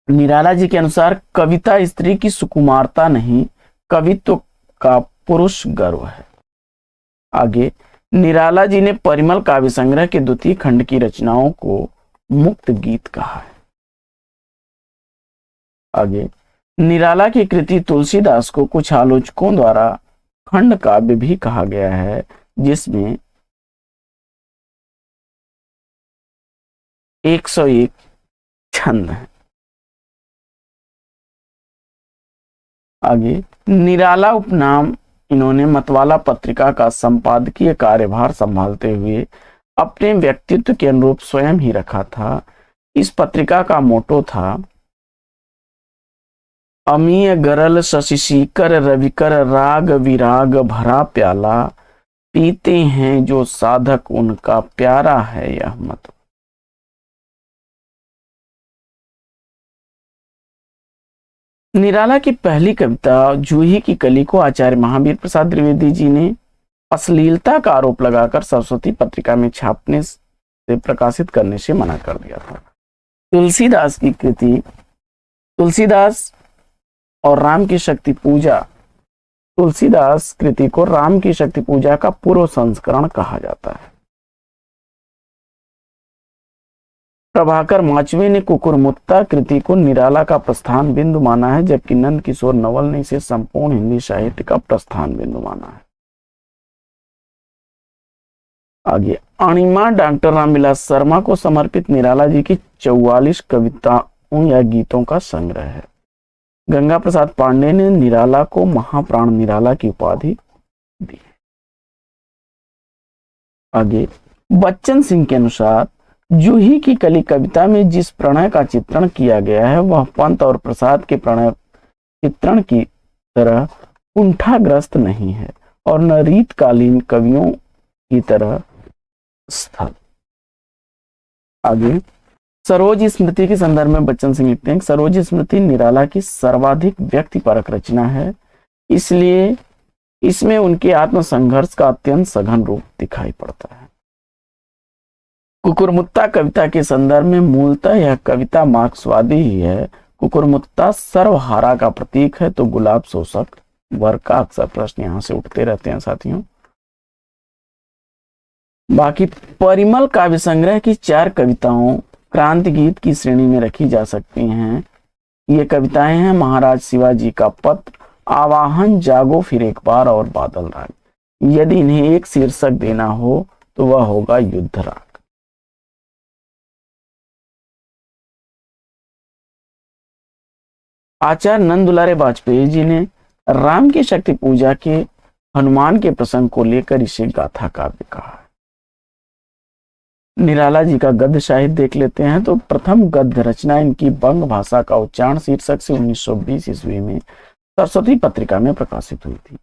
निराला जी के अनुसार कविता स्त्री की सुकुमारता नहीं, कवित्व का पुरुष गर्व है। आगे निराला जी ने परिमल काव्य संग्रह के द्वितीय खंड की रचनाओं को मुक्त गीत कहा है। आगे निराला की कृति तुलसीदास को कुछ आलोचकों द्वारा खंड काव्य भी कहा गया है, जिसमें 101 छंद हैं। आगे निराला उपनाम इन्होंने मतवाला पत्रिका का संपादकीय कार्यभार संभालते हुए अपने व्यक्तित्व के अनुरूप स्वयं ही रखा था। इस पत्रिका का मोटो था अमीय गरल शशिशीकर रविकर राग विराग भरा प्याला, पीते हैं जो साधक उनका प्यारा है यह मत। निराला की पहली कविता जूही की कली को आचार्य महावीर प्रसाद द्विवेदी जी ने अश्लीलता का आरोप लगाकर सरस्वती पत्रिका में छापने से प्रकाशित करने से मना कर दिया था। तुलसीदास की कृति तुलसीदास और राम की शक्ति पूजा, तुलसीदास कृति को राम की शक्ति पूजा का पूर्व संस्करण कहा जाता है। प्रभाकर माचवे ने कुकुरमुत्ता कृति को निराला का प्रस्थान बिंदु माना है, जबकि नंद किशोर नवल ने इसे संपूर्ण हिंदी साहित्य का प्रस्थान बिंदु माना है। आगे, अणिमा डॉक्टर रामविलास शर्मा को समर्पित निराला जी की 44 कविताओं या गीतों का संग्रह है। गंगा प्रसाद पांडे ने निराला को महाप्राण निराला की उपाधि दी। आगे, बच्चन सिंह के अनुसार जूही की कली कविता में जिस प्रणय का चित्रण किया गया है वह पंत और प्रसाद के प्रणय चित्रण की तरह कुंठाग्रस्त नहीं है और न रीतकालीन कवियों की तरह स्थल। आगे, सरोज स्मृति के संदर्भ में बच्चन सिंह लिखते हैं, सरोज स्मृति निराला की सर्वाधिक व्यक्तिपरक रचना है, इसलिए इसमें उनके आत्मसंघर्ष का अत्यंत सघन रूप दिखाई पड़ता है। कुकुरमुत्ता कविता के संदर्भ में मूलतः यह कविता मार्क्सवादी ही है। कुकुरमुत्ता सर्वहारा का प्रतीक है तो गुलाब शोषक वर्ग का अक्सर प्रश्न यहां से उठते रहते हैं साथियों। बाकी परिमल काव्य संग्रह की 4 कविताओं क्रांति गीत की श्रेणी में रखी जा सकती हैं। ये कविताएं हैं महाराज शिवाजी का पत्र, आवाहन, जागो फिर एक बार और बादल राग। यदि इन्हें एक शीर्षक देना हो तो वह होगा युद्ध राग। आचार्य नंद दुलारे वाजपेयी जी ने राम की शक्ति पूजा के हनुमान के प्रसंग को लेकर इसे गाथा काव्य कहा है। निराला जी का गद्य साहित्य देख लेते हैं तो प्रथम गद्य रचना इनकी बंग भाषा का उच्चारण शीर्षक से 1920 ईस्वी में सरस्वती पत्रिका में प्रकाशित हुई थी।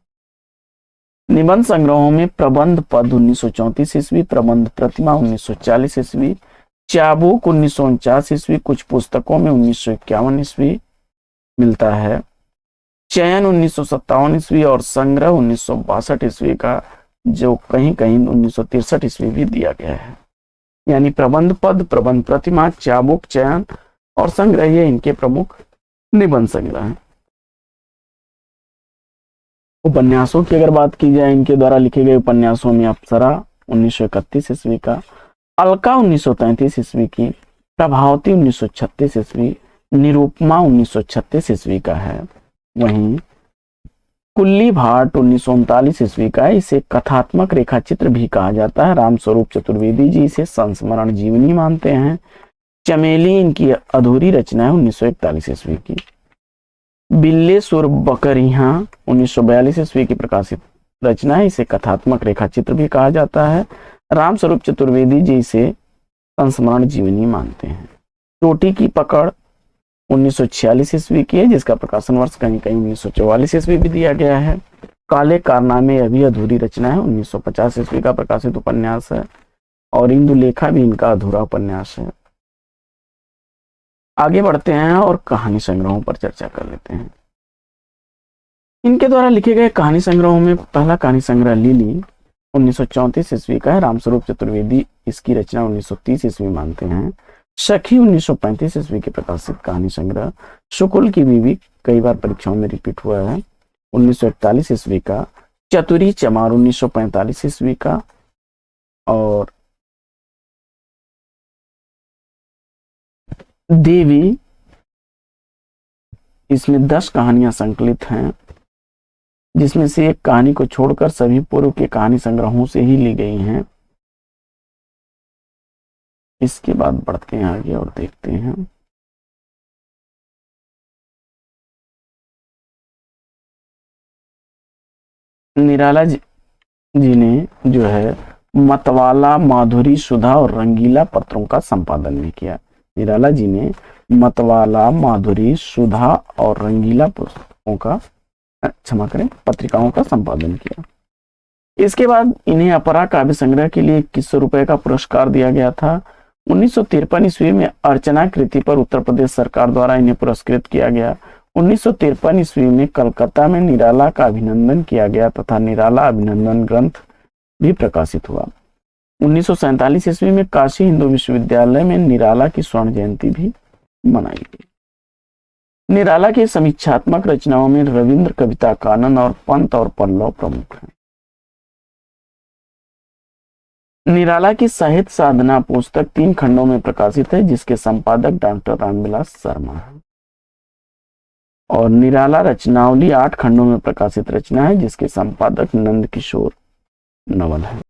निबंध संग्रहों में प्रबंध पद 1934 ईस्वी, प्रबंध प्रतिमा 1940 ईस्वी, चाबुक 1949 ईस्वी, कुछ पुस्तकों में 1951 ईस्वी मिलता है, चयन 1957 ईस्वी और संग्रह 1962 ईस्वी का, जो कहीं कहीं 1963 ईस्वी भी दिया गया है। यानी प्रबंध पद, प्रबंध प्रतिमा, चाबुक, चयन और संग्रह ये इनके प्रमुख निबंध संग्रह हैं। उपन्यासों की अगर बात की जाए, इनके द्वारा लिखे गए उपन्यासों में अप्सरा 1931 ईस्वी का, अलका 1933 ईस्वी की, प्रभावती 1936 ईस्वी, निरूपमा 1936 ईस्वी का है। वहीं कुल्ली भाट 1939 ईस्वी का है। इसे कथात्मक रेखा चित्र भी कहा जाता है। रामस्वरूप चतुर्वेदी जी इसे संस्मरण जीवनी मानते हैं। चमेली इनकी अधूरी रचना है 1941 ईस्वी की। बिल्ले सुर बकरियां 1942 ईस्वी की प्रकाशित रचना है। इसे कथात्मक रेखा चित्र भी कहा जाता है। रामस्वरूप चतुर्वेदी जी इसे संस्मरण जीवनी मानते हैं। चोटी की पकड़ 1946 ईस्वी की है, जिसका प्रकाशन वर्ष कहीं कहीं 1944 ईस्वी भी दिया गया है। काले कारनामे अभी अधूरी रचना है, 1950 ईस्वी का प्रकाशित उपन्यास है। और इंदुलेखा भी इनका अधूरा उपन्यास है। आगे बढ़ते हैं और कहानी संग्रहों पर चर्चा कर लेते हैं। इनके द्वारा लिखे गए कहानी संग्रहों में पहला कहानी संग्रह लिली 1934 ईस्वी का है। रामस्वरूप चतुर्वेदी इसकी रचना 1930 ईस्वी मानते हैं। सखी 1935 ईस्वी के प्रकाशित कहानी संग्रह। शुकुल की बीवी कई बार परीक्षाओं में रिपीट हुआ है, 1941 ईस्वी का। चतुरी चमार 1945 ईस्वी का। और देवी, इसमें 10 कहानियां संकलित हैं, जिसमें से एक कहानी को छोड़कर सभी पूर्व के कहानी संग्रहों से ही ली गई हैं। इसके बाद बढ़ते हैं आगे और देखते हैं। निराला जी ने जो है मतवाला, माधुरी, सुधा और रंगीला पत्रों का संपादन भी किया। निराला जी ने मतवाला, माधुरी, सुधा और रंगीला पुस्तकों का, क्षमा करें, पत्रिकाओं का संपादन किया। इसके बाद इन्हें अपरा काव्य संग्रह के लिए 2100 रुपए का पुरस्कार दिया गया था। 1953 ईस्वी में अर्चना कृति पर उत्तर प्रदेश सरकार द्वारा इन्हें पुरस्कृत किया गया। 1953 ईस्वी में कलकत्ता में निराला का अभिनंदन किया गया तथा निराला अभिनंदन ग्रंथ भी प्रकाशित हुआ। 1947 ईस्वी में काशी हिंदू विश्वविद्यालय में निराला की स्वर्ण जयंती भी मनाई गई। निराला की समीक्षात्मक रचनाओं में रविंद्र कविता कानन और पंत और पल्लव प्रमुख हैं। निराला की साहित्य साधना पुस्तक 3 खंडों में प्रकाशित है, जिसके संपादक डॉक्टर रामविलास शर्मा है। और निराला रचनावली 8 खंडों में प्रकाशित रचना है, जिसके संपादक नंद किशोर नवल है।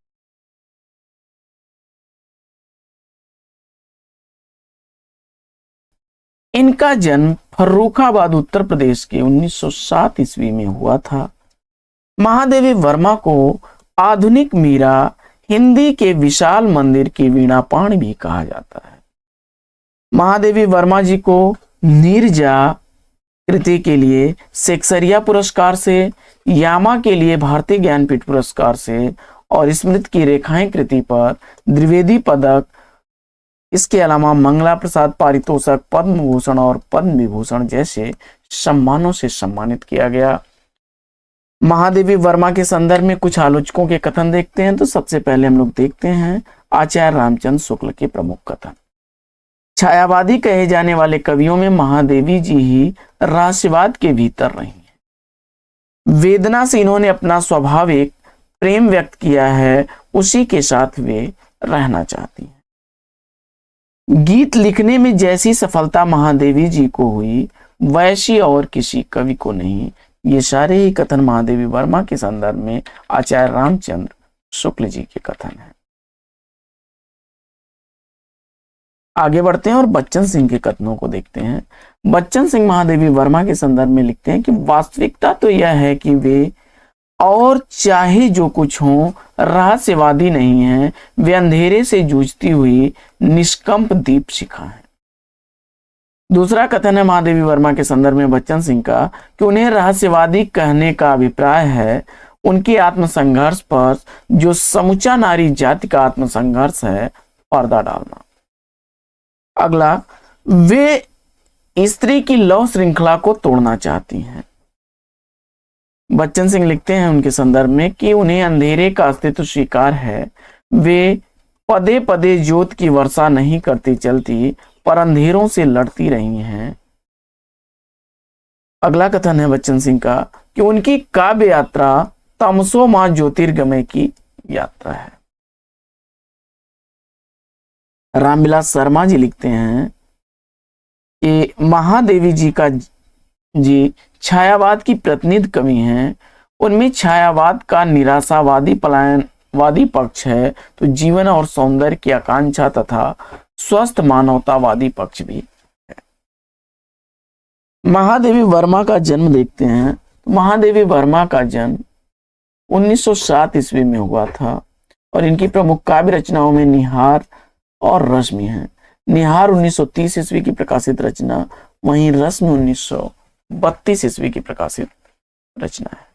इनका जन्म फर्रुखाबाद उत्तर प्रदेश के 1907 ईस्वी में हुआ था। महादेवी वर्मा को आधुनिक मीरा हिंदी के विशाल मंदिर की वीणापाणी भी कहा जाता है। महादेवी वर्मा जी को नीरजा कृति के लिए शेक्सपियर पुरस्कार से, यामा के लिए भारतीय ज्ञानपीठ पुरस्कार से और स्मृति की रेखाएं कृति पर द्विवेदी पदक, इसके अलावा मंगला प्रसाद पारितोषक, पद्म भूषण और पद्म विभूषण जैसे सम्मानों से सम्मानित किया गया। महादेवी वर्मा के संदर्भ में कुछ आलोचकों के कथन देखते हैं। तो सबसे पहले हम लोग देखते हैं आचार्य रामचंद्र शुक्ल के प्रमुख कथन। छायावादी कहे जाने वाले कवियों में महादेवी जी ही रहस्यवाद के भीतर रही हैं। वेदना से इन्होंने अपना स्वाभाविक प्रेम व्यक्त किया है, उसी के साथ वे रहना चाहती हैं। गीत लिखने में जैसी सफलता महादेवी जी को हुई, वैसी और किसी कवि को नहीं। ये सारे ही कथन महादेवी वर्मा के संदर्भ में आचार्य रामचंद्र शुक्ल जी के कथन हैं। आगे बढ़ते हैं और बच्चन सिंह के कथनों को देखते हैं। बच्चन सिंह महादेवी वर्मा के संदर्भ में लिखते हैं कि वास्तविकता तो यह है कि वे और चाहे जो कुछ हो रहस्यवादी नहीं है, वे अंधेरे से जूझती हुई निष्कंप दीप शिखा है। दूसरा कथन है महादेवी वर्मा के संदर्भ में बच्चन सिंह का कि उन्हें रहस्यवादी कहने का अभिप्राय है उनकी आत्मसंघर्ष पर जो समूचा नारी जाति का आत्मसंघर्ष है, पर्दा डालना। अगला, वे स्त्री की लौ श्रृंखला को तोड़ना चाहती हैं। बच्चन सिंह लिखते हैं उनके संदर्भ में कि उन्हें अंधेरे का अस्तित्व स्वीकार है, वे पदे पदे ज्योत की वर्षा नहीं करती चलती, पर अंधेरों से लड़ती रही हैं। अगला कथन है बच्चन सिंह का कि उनकी काव्य यात्रा तमसो मां ज्योतिर्गमय की यात्रा है। रामविलास शर्मा जी लिखते हैं कि महादेवी जी छायावाद की प्रतिनिधि कवि हैं। उनमें छायावाद का निराशावादी पलायनवादी पक्ष है, तो जीवन और सौंदर्य की आकांक्षा तथा स्वस्थ मानवतावादी पक्ष भी है। महादेवी वर्मा का जन्म देखते हैं। तो महादेवी वर्मा का जन्म 1907 ईस्वी में हुआ था और इनकी प्रमुख काव्य रचनाओं में निहार और रश्मि है। निहार 1930 ईस्वी की प्रकाशित रचना, वहीं रश्मि 1932 ईस्वी की प्रकाशित रचना है।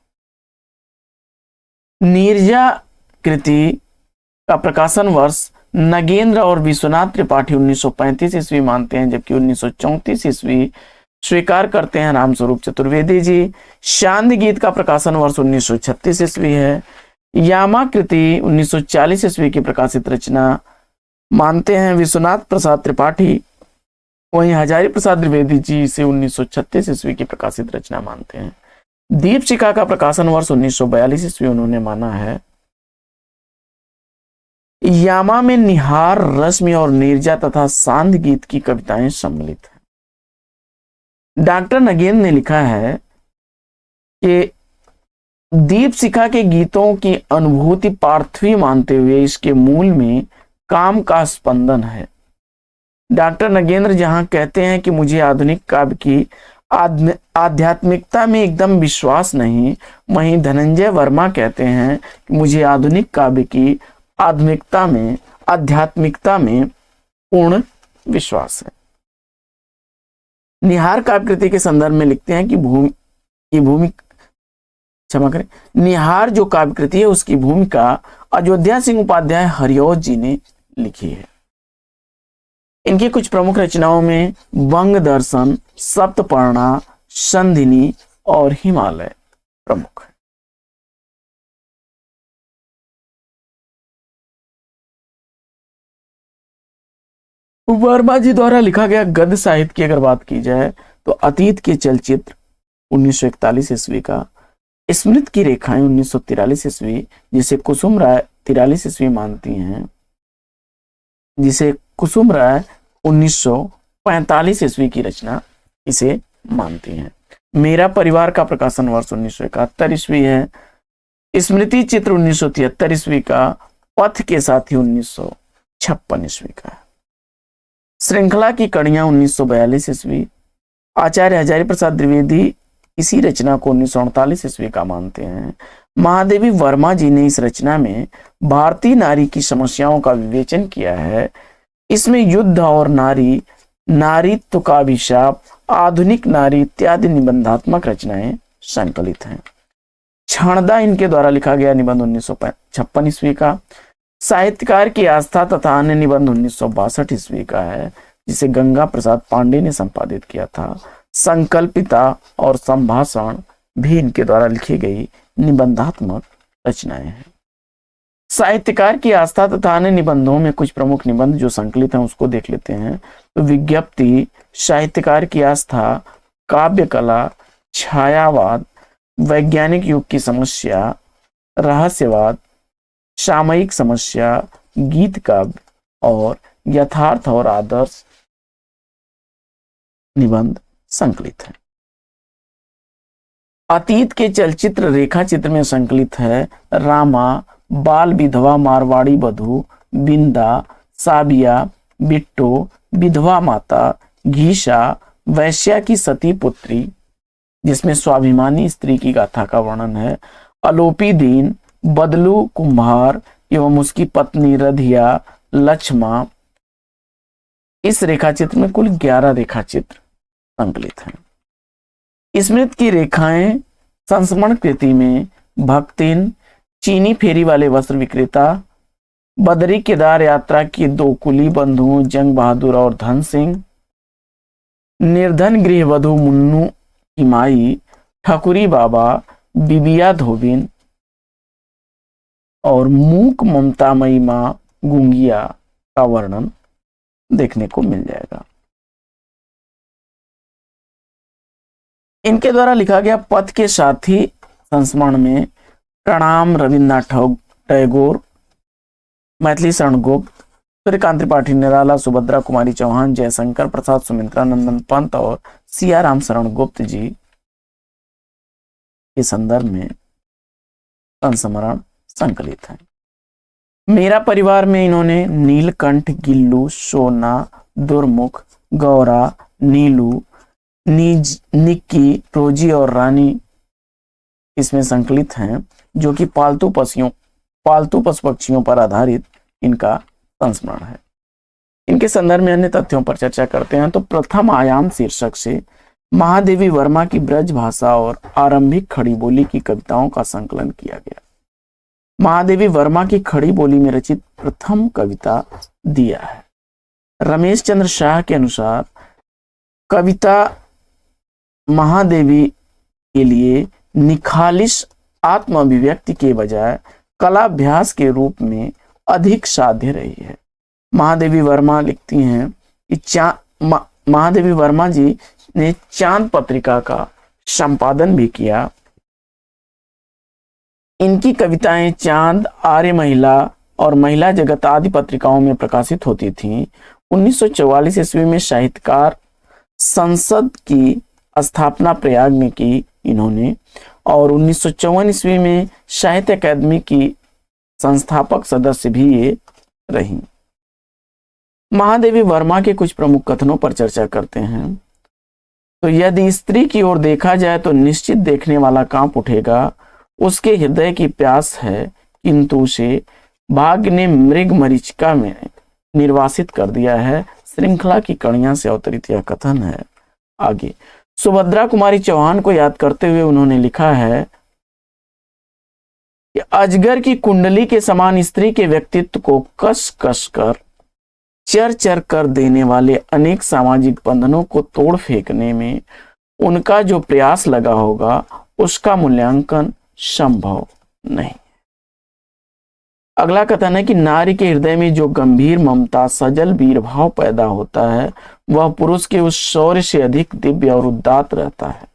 नीरजा कृति का प्रकाशन वर्ष नगेंद्र और विश्वनाथ त्रिपाठी 1935 ईस्वी मानते हैं, जबकि 1934 ईस्वी स्वीकार करते हैं रामस्वरूप चतुर्वेदी जी। शांत गीत का प्रकाशन वर्ष 1936 ईस्वी है। यामा कृति 1940 ईस्वी की प्रकाशित रचना मानते हैं विश्वनाथ प्रसाद त्रिपाठी, वहीं हजारी प्रसाद द्विवेदी जी इसे 1936 ईस्वी की प्रकाशित रचना मानते हैं। दीपशिखा का प्रकाशन वर्ष 1942 ईस्वी उन्होंने माना है। यामा में निहार, रश्मि और नीरजा तथा सांध गीत की कविताएं सम्मिलित हैं। डॉक्टर नगेंद्र ने लिखा है कि दीपशिखा के गीतों की अनुभूति पार्थिवी मानते हुए इसके मूल में काम का स्पंदन है। डॉक्टर नगेंद्र जहां कहते हैं कि मुझे आधुनिक काव्य की आध्यात्मिकता में एकदम विश्वास नहीं, वहीं धनंजय वर्मा कहते हैं कि मुझे आधुनिक काव्य की आध्यात्मिकता में पूर्ण विश्वास है। निहार काव्य कृति के संदर्भ में लिखते हैं कि भूमि क्षमा करें, निहार जो काव्य कृति है उसकी भूमिका अयोध्या सिंह उपाध्याय हरिऔध जी ने लिखी है। इनकी कुछ प्रमुख रचनाओं में वंग दर्शन, सप्तपर्णा, संधिनी और हिमालय प्रमुख है। वर्मा जी द्वारा लिखा गया गद्य साहित्य की अगर बात की जाए तो अतीत के चलचित्र 1941 ईस्वी का, स्मृति की रेखाएं 1943 ईस्वी, जिसे कुसुम राय 43 ईस्वी मानती हैं, जिसे कुसुम राय 1945 ईस्वी की रचना इसे मानती हैं। मेरा परिवार का प्रकाशन वर्ष 1971 ईस्वी है। स्मृति चित्र 1973 ईस्वी का, पथ के साथी 1956 ईस्वी का। श्रृंखला की कड़ियां 1942 ईस्वी। आचार्य हजारी प्रसाद द्विवेदी इसी रचना को 1948 ईस्वी का मानते हैं। महादेवी वर्मा जी ने इस रचना में भारतीय नारी की समस्याओं का विवेचन किया है। इसमें युद्ध और नारी, नारीत्व का अभिशाप, आधुनिक नारी इत्यादि निबंधात्मक रचनाएं संकलित हैं। क्षणदा इनके द्वारा लिखा गया निबंध 1956 ईस्वी का। साहित्यकार की आस्था तथा अन्य निबंध 1962 ईस्वी का है, जिसे गंगा प्रसाद पांडे ने संपादित किया था। संकल्पिता और संभाषण भी इनके द्वारा लिखी गई निबंधात्मक रचनाएं हैं। साहित्यकार की आस्था तथा अन्य निबंधों में कुछ प्रमुख निबंध जो संकलित हैं उसको देख लेते हैं। तो विज्ञप्ति, साहित्यकार की आस्था, काव्य कला, छायावाद, वैज्ञानिक युग की समस्या, रहस्यवाद, सामयिक समस्या, गीत काव्य और यथार्थ और आदर्श निबंध संकलित है। अतीत के चलचित्र रेखा चित्र में संकलित है रामा, बाल विधवा मारवाड़ी बधू, बिंदा, साबिया, बिट्टो, विधवा माता, घीशा, वैश्या की सती पुत्री, जिसमें स्वाभिमानी स्त्री की गाथा का वर्णन है, अलोपी दीन, बदलू कुम्हार एवं उसकी पत्नी रधिया, लक्ष्मा। इस रेखाचित्र में कुल 11 रेखाचित्र संकलित हैं। स्मृति की रेखाएं संस्मरण कृति में भक्तिन, चीनी फेरी वाले वस्त्र विक्रेता, बदरी केदार यात्रा की 2 कुली बंधुओं जंग बहादुर और धन सिंह, निर्धन गृहवधु मुन्नू की माई, ठकुरी बाबा, बिबिया धोबिन और मूक ममतामयी मां गुंगिया का वर्णन देखने को मिल जाएगा। इनके द्वारा लिखा गया पथ के साथी संस्मरण में प्रणाम रविन्द्रनाथ टैगोर, मैथिली शरण गुप्त, सूर्यकांत त्रिपाठी निराला, सुभद्रा कुमारी चौहान, जयशंकर प्रसाद, सुमित्रा नंदन पंत और सियाराम शरण गुप्त जी के संदर्भ में संस्मरण संकलित है। मेरा परिवार में इन्होंने नीलकंठ, गिल्लू, सोना, दुर्मुख, गौरा, नीलू, निक्की, रोजी और रानी इसमें संकलित हैं, जो कि पालतू पशु पक्षियों पर आधारित इनका संस्मरण है। इनके संदर्भ में अन्य तथ्यों पर चर्चा करते हैं। तो प्रथम आयाम शीर्षक से महादेवी वर्मा की ब्रज भाषा और आरंभिक खड़ी बोली की कविताओं का संकलन किया गया। महादेवी वर्मा की खड़ी बोली में रचित प्रथम कविता दिया है। रमेश चंद्र शाह के अनुसार कविता महादेवी के लिए निखालिस आत्म अभिव्यक्ति के बजाय कलाभ्यास के रूप में अधिक साध्य रही है। महादेवी वर्मा लिखती हैं कि महादेवी वर्मा जी ने चांद पत्रिका का संपादन भी किया। इनकी कविताएं चांद, आर्य महिला और महिला जगत आदि पत्रिकाओं में प्रकाशित होती थीं। 1944 ईस्वी में साहित्यकार संसद की स्थापना प्रयाग में की इन्होंने और 1954 ईस्वी में साहित्य अकादमी की संस्थापक सदस्य भी ये रही। महादेवी वर्मा के कुछ प्रमुख कथनों पर चर्चा करते हैं। तो यदि स्त्री की ओर देखा जाए तो निश्चित देखने वाला कांप उठेगा। उसके हृदय की प्यास है, किंतु उसे भाग्य ने मृग मरीचिका में निर्वासित कर दिया है। श्रृंखला की कड़ियां से अवतरित यह कथन है। आगे सुभद्रा कुमारी चौहान को याद करते हुए उन्होंने लिखा है कि अजगर की कुंडली के समान स्त्री के व्यक्तित्व को कस कस कर चर चर कर देने वाले अनेक सामाजिक बंधनों को तोड़ फेंकने में उनका जो प्रयास लगा होगा उसका मूल्यांकन संभव नहीं। अगला कथन है कि नारी के हृदय में जो गंभीर ममता सजल वीर भाव पैदा होता है वह पुरुष के उस शौर्य से अधिक दिव्य और उदात्त रहता है।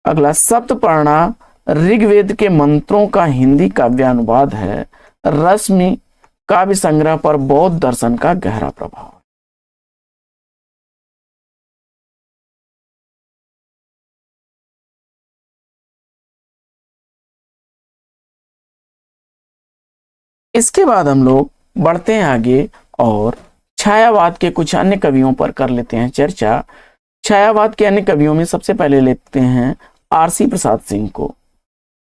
अगला, सप्तपर्णा ऋग्वेद के मंत्रों का हिंदी काव्यानुवाद है। रश्मि काव्य संग्रह पर बौद्ध दर्शन का गहरा प्रभाव। इसके बाद हम लोग बढ़ते हैं आगे और छायावाद के कुछ अन्य कवियों पर कर लेते हैं चर्चा। छायावाद के अन्य कवियों में सबसे पहले लेते हैं आरसी प्रसाद सिंह को।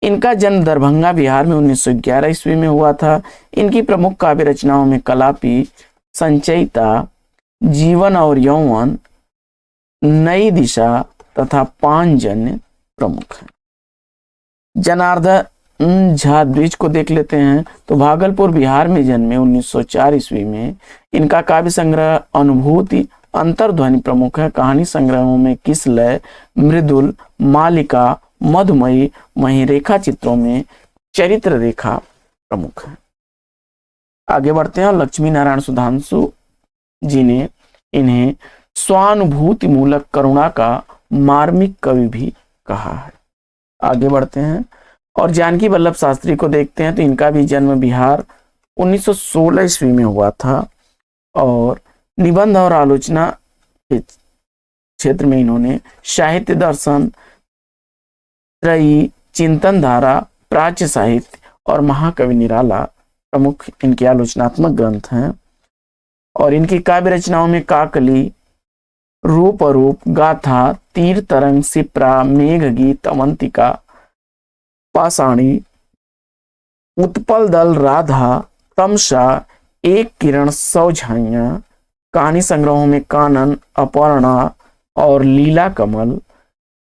इनका जन्म दरभंगा बिहार में 1911 ईस्वी में हुआ था। इनकी प्रमुख काव्य रचनाओं में कलापी, संचयिता, जीवन और यौवन, नई दिशा तथा पांचजन्य प्रमुख हैं। जनार्दन झा द्विज को देख लेते हैं तो भागलपुर बिहार में जन्मे 1904 ईस्वी में। इनका काव्य संग्रह अनुभूति अंतर्ध्वनि प्रमुख है। कहानी संग्रहों में किसलय, मृदुल, मालिका, मधुमयी, वहीं रेखा चित्रों में चरित्र रेखा प्रमुख है। आगे बढ़ते हैं। लक्ष्मी नारायण सुधांशु जी ने इन्हें स्वानुभूति मूलक करुणा का मार्मिक कवि भी कहा है। आगे बढ़ते हैं और जानकी वल्लभ शास्त्री को देखते हैं तो इनका भी जन्म बिहार 1916 ईस्वी में हुआ था और निबंध और आलोचना के क्षेत्र में इन्होंने साहित्य दर्शन, त्रयी, चिंतन धारा, प्राच्य साहित्य और महाकवि निराला प्रमुख इनके आलोचनात्मक ग्रंथ हैं। और इनकी काव्य रचनाओं में काकली, रूप अरूप, गाथा, तीर तरंग, सिप्रा, मेघ गीत, अवंतिका, पाषाणी, उत्पल दल, राधा, तमसा, एक किरण, सौ झाइयां। कहानी संग्रहों में कानन, अपर्णा और लीला कमल।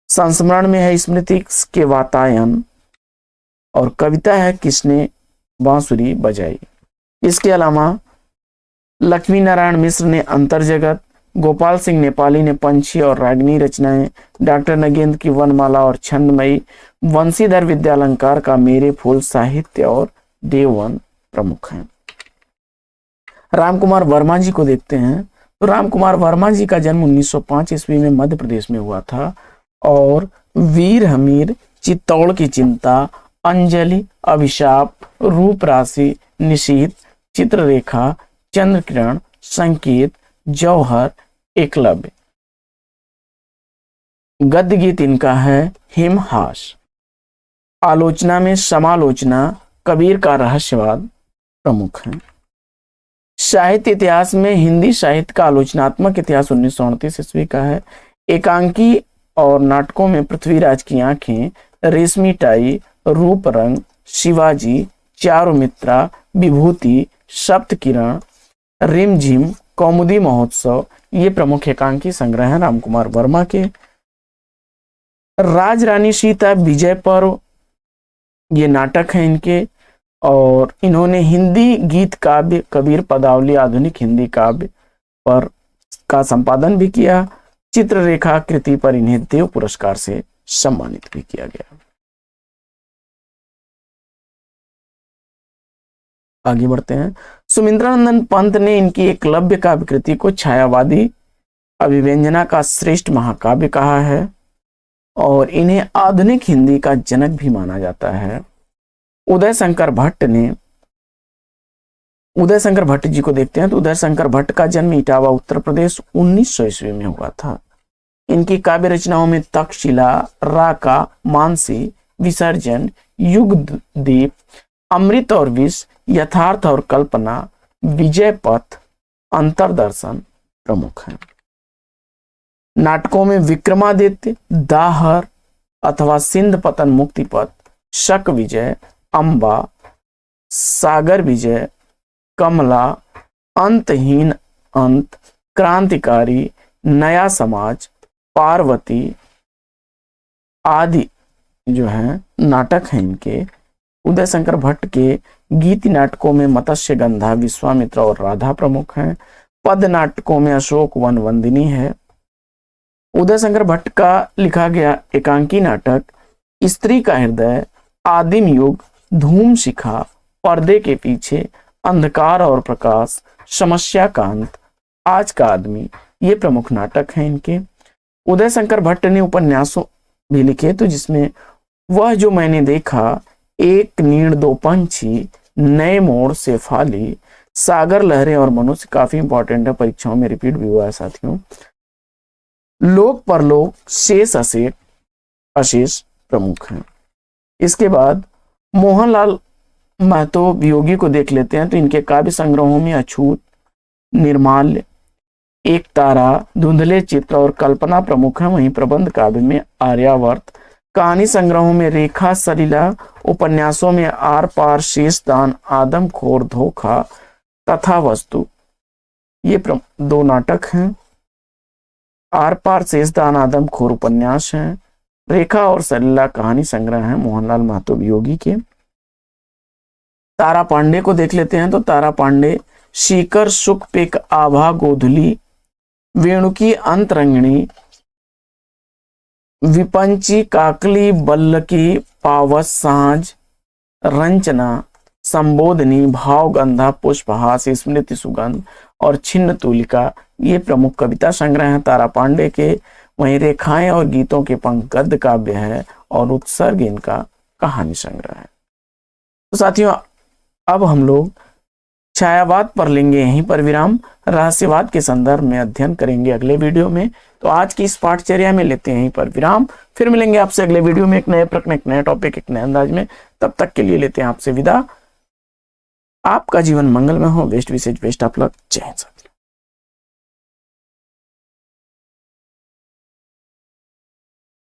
संस्मरण में है स्मृति के वातायन और कविता है किसने बांसुरी बजाई। इसके अलावा लक्ष्मी नारायण मिश्र ने अंतरजगत, गोपाल सिंह नेपाली ने पंछी और रागिनी रचनाएं, डॉक्टर नगेंद्र की वनमाला और छंदमयी, वंशीधर विद्यालंकार का मेरे फूल साहित्य और देववन प्रमुख हैं। रामकुमार वर्मा जी को देखते हैं तो रामकुमार वर्मा जी का जन्म 1905 ईस्वी में मध्य प्रदेश में हुआ था और वीर हमीर, चित्तौड़ की चिंता, अंजलि, अभिशाप, रूप राशि, निशीथ, चित्ररेखा, चंद्र किरण, संकेत, जौहर, एकलव्य। गद्य गीत इनका है हिमहास। आलोचना में समालोचना, कबीर का रहस्यवाद प्रमुख है। साहित्य इतिहास में हिंदी साहित्य का आलोचनात्मक इतिहास 1938 ईस्वी का है। एकांकी और नाटकों में पृथ्वीराज की आंखें, रेशमी टाई, रूप रंग, शिवाजी, चारुमित्रा, विभूति, सप्त किरण, रिमझिम, कौमुदी महोत्सव ये प्रमुख एकांकी संग्रह हैं रामकुमार वर्मा के। राज रानी सीता, विजय पर्व ये नाटक हैं इनके और इन्होंने हिंदी गीत काव्य, कबीर पदावली, आधुनिक हिंदी काव्य पर का संपादन भी किया। चित्ररेखा कृति पर इन्हें देव पुरस्कार से सम्मानित भी किया गया। आगे बढ़ते हैं। सुमिंद्रानंदन पंत ने इनकी एकलव्य काव्य कृति को छायावादी अभिव्यंजना का श्रेष्ठ महाकाव्य कहा है और इन्हें आधुनिक हिंदी का जनक भी माना जाता है। उदय शंकर भट्ट जी को देखते हैं तो उदय शंकर भट्ट का जन्म इटावा उत्तर प्रदेश 1900 ईस्वी में हुआ था। इनकी काव्य रचनाओं में तक्षशिला, राका, मानसी, विसर्जन, युगदीप, अमृत और विष, यथार्थ और कल्पना, विजय पथ, अंतरदर्शन प्रमुख हैं। नाटकों में विक्रमादित्य, दाहर अथवा सिंध पतन मुक्तिपथ, शक विजय, अंबा, सागर विजय, कमला, अंतहीन अंत, क्रांतिकारी, नया समाज, पार्वती आदि जो है नाटक हैं इनके। उदय शंकर भट्ट के गीति नाटकों में मत्स्य गंधा, विश्वामित्र और राधा प्रमुख हैं। पद नाटकों में अशोक वन वंदिनी है। उदय शंकर भट्ट का लिखा गया एकांकी नाटक स्त्री का हृदय, आदिम युग, धूम शिखा, पर्दे के पीछे, अंधकार और प्रकाश, समस्या का अंत, आज का आदमी, ये प्रमुख नाटक हैं इनके। उदय शंकर भट्ट ने उपन्यासों भी लिखे तो जिसमें वह जो मैंने देखा, एक नीड़ दो पंछी, नए मोड़, शेफाली, सागर लहरें और मनुष्य काफी इंपॉर्टेंट है, परीक्षाओं में रिपीट भी हुआ है साथियों। लोक परलोक, शेष अशेष प्रमुख हैं। इसके बाद मोहनलाल महतो वियोगी को देख लेते हैं तो इनके काव्य संग्रहों में अछूत, निर्माल्य, एक तारा, धुंधले चित्र और कल्पना प्रमुख हैं। वहीं प्रबंध काव्य में आर्यावर्त, कहानी संग्रहों में रेखा सलीला, उपन्यासों में आर पार, शेषदान, आदमखोर, धोखा तथा वस्तु, ये दो नाटक हैं। आर पार, शेषदान, आदमखोर उपन्यास हैं। रेखा और सलीला कहानी संग्रह हैं मोहनलाल महतो वियोगी के। तारा पांडे को देख लेते हैं तो तारा पांडे शिकर, सुख, पेक, आभा, गोधुली, वेणुकी, अंतरंगिणी, विपंची, काकली, बल्लकी, पावस, सांझ, रंचना, संबोधनी, भावगंधा, पुष्पहास, स्मृति सुगंध और छिन्न तुलिका, ये प्रमुख कविता संग्रह हैं तारा पांडे के। वहीं रेखाएं और गीतों के पंख गद्य काव्य है और उत्सर्ग इनका कहानी संग्रह है। तो साथियों अब हम लोग छायावाद पर लेंगे यहीं पर विराम, रहस्यवाद के संदर्भ में अध्ययन करेंगे अगले वीडियो में। तो आज की इस पाठचर्या में लेते हैं यहीं पर विराम, फिर मिलेंगे आपसे अगले वीडियो में एक नए प्रश्न, एक नए टॉपिक, एक नए अंदाज में। तब तक के लिए लेते हैं आपसे विदा। आपका जीवन मंगलमय हो। बेस्ट विशेष बेस्ट ऑफ लक। जय हिंद।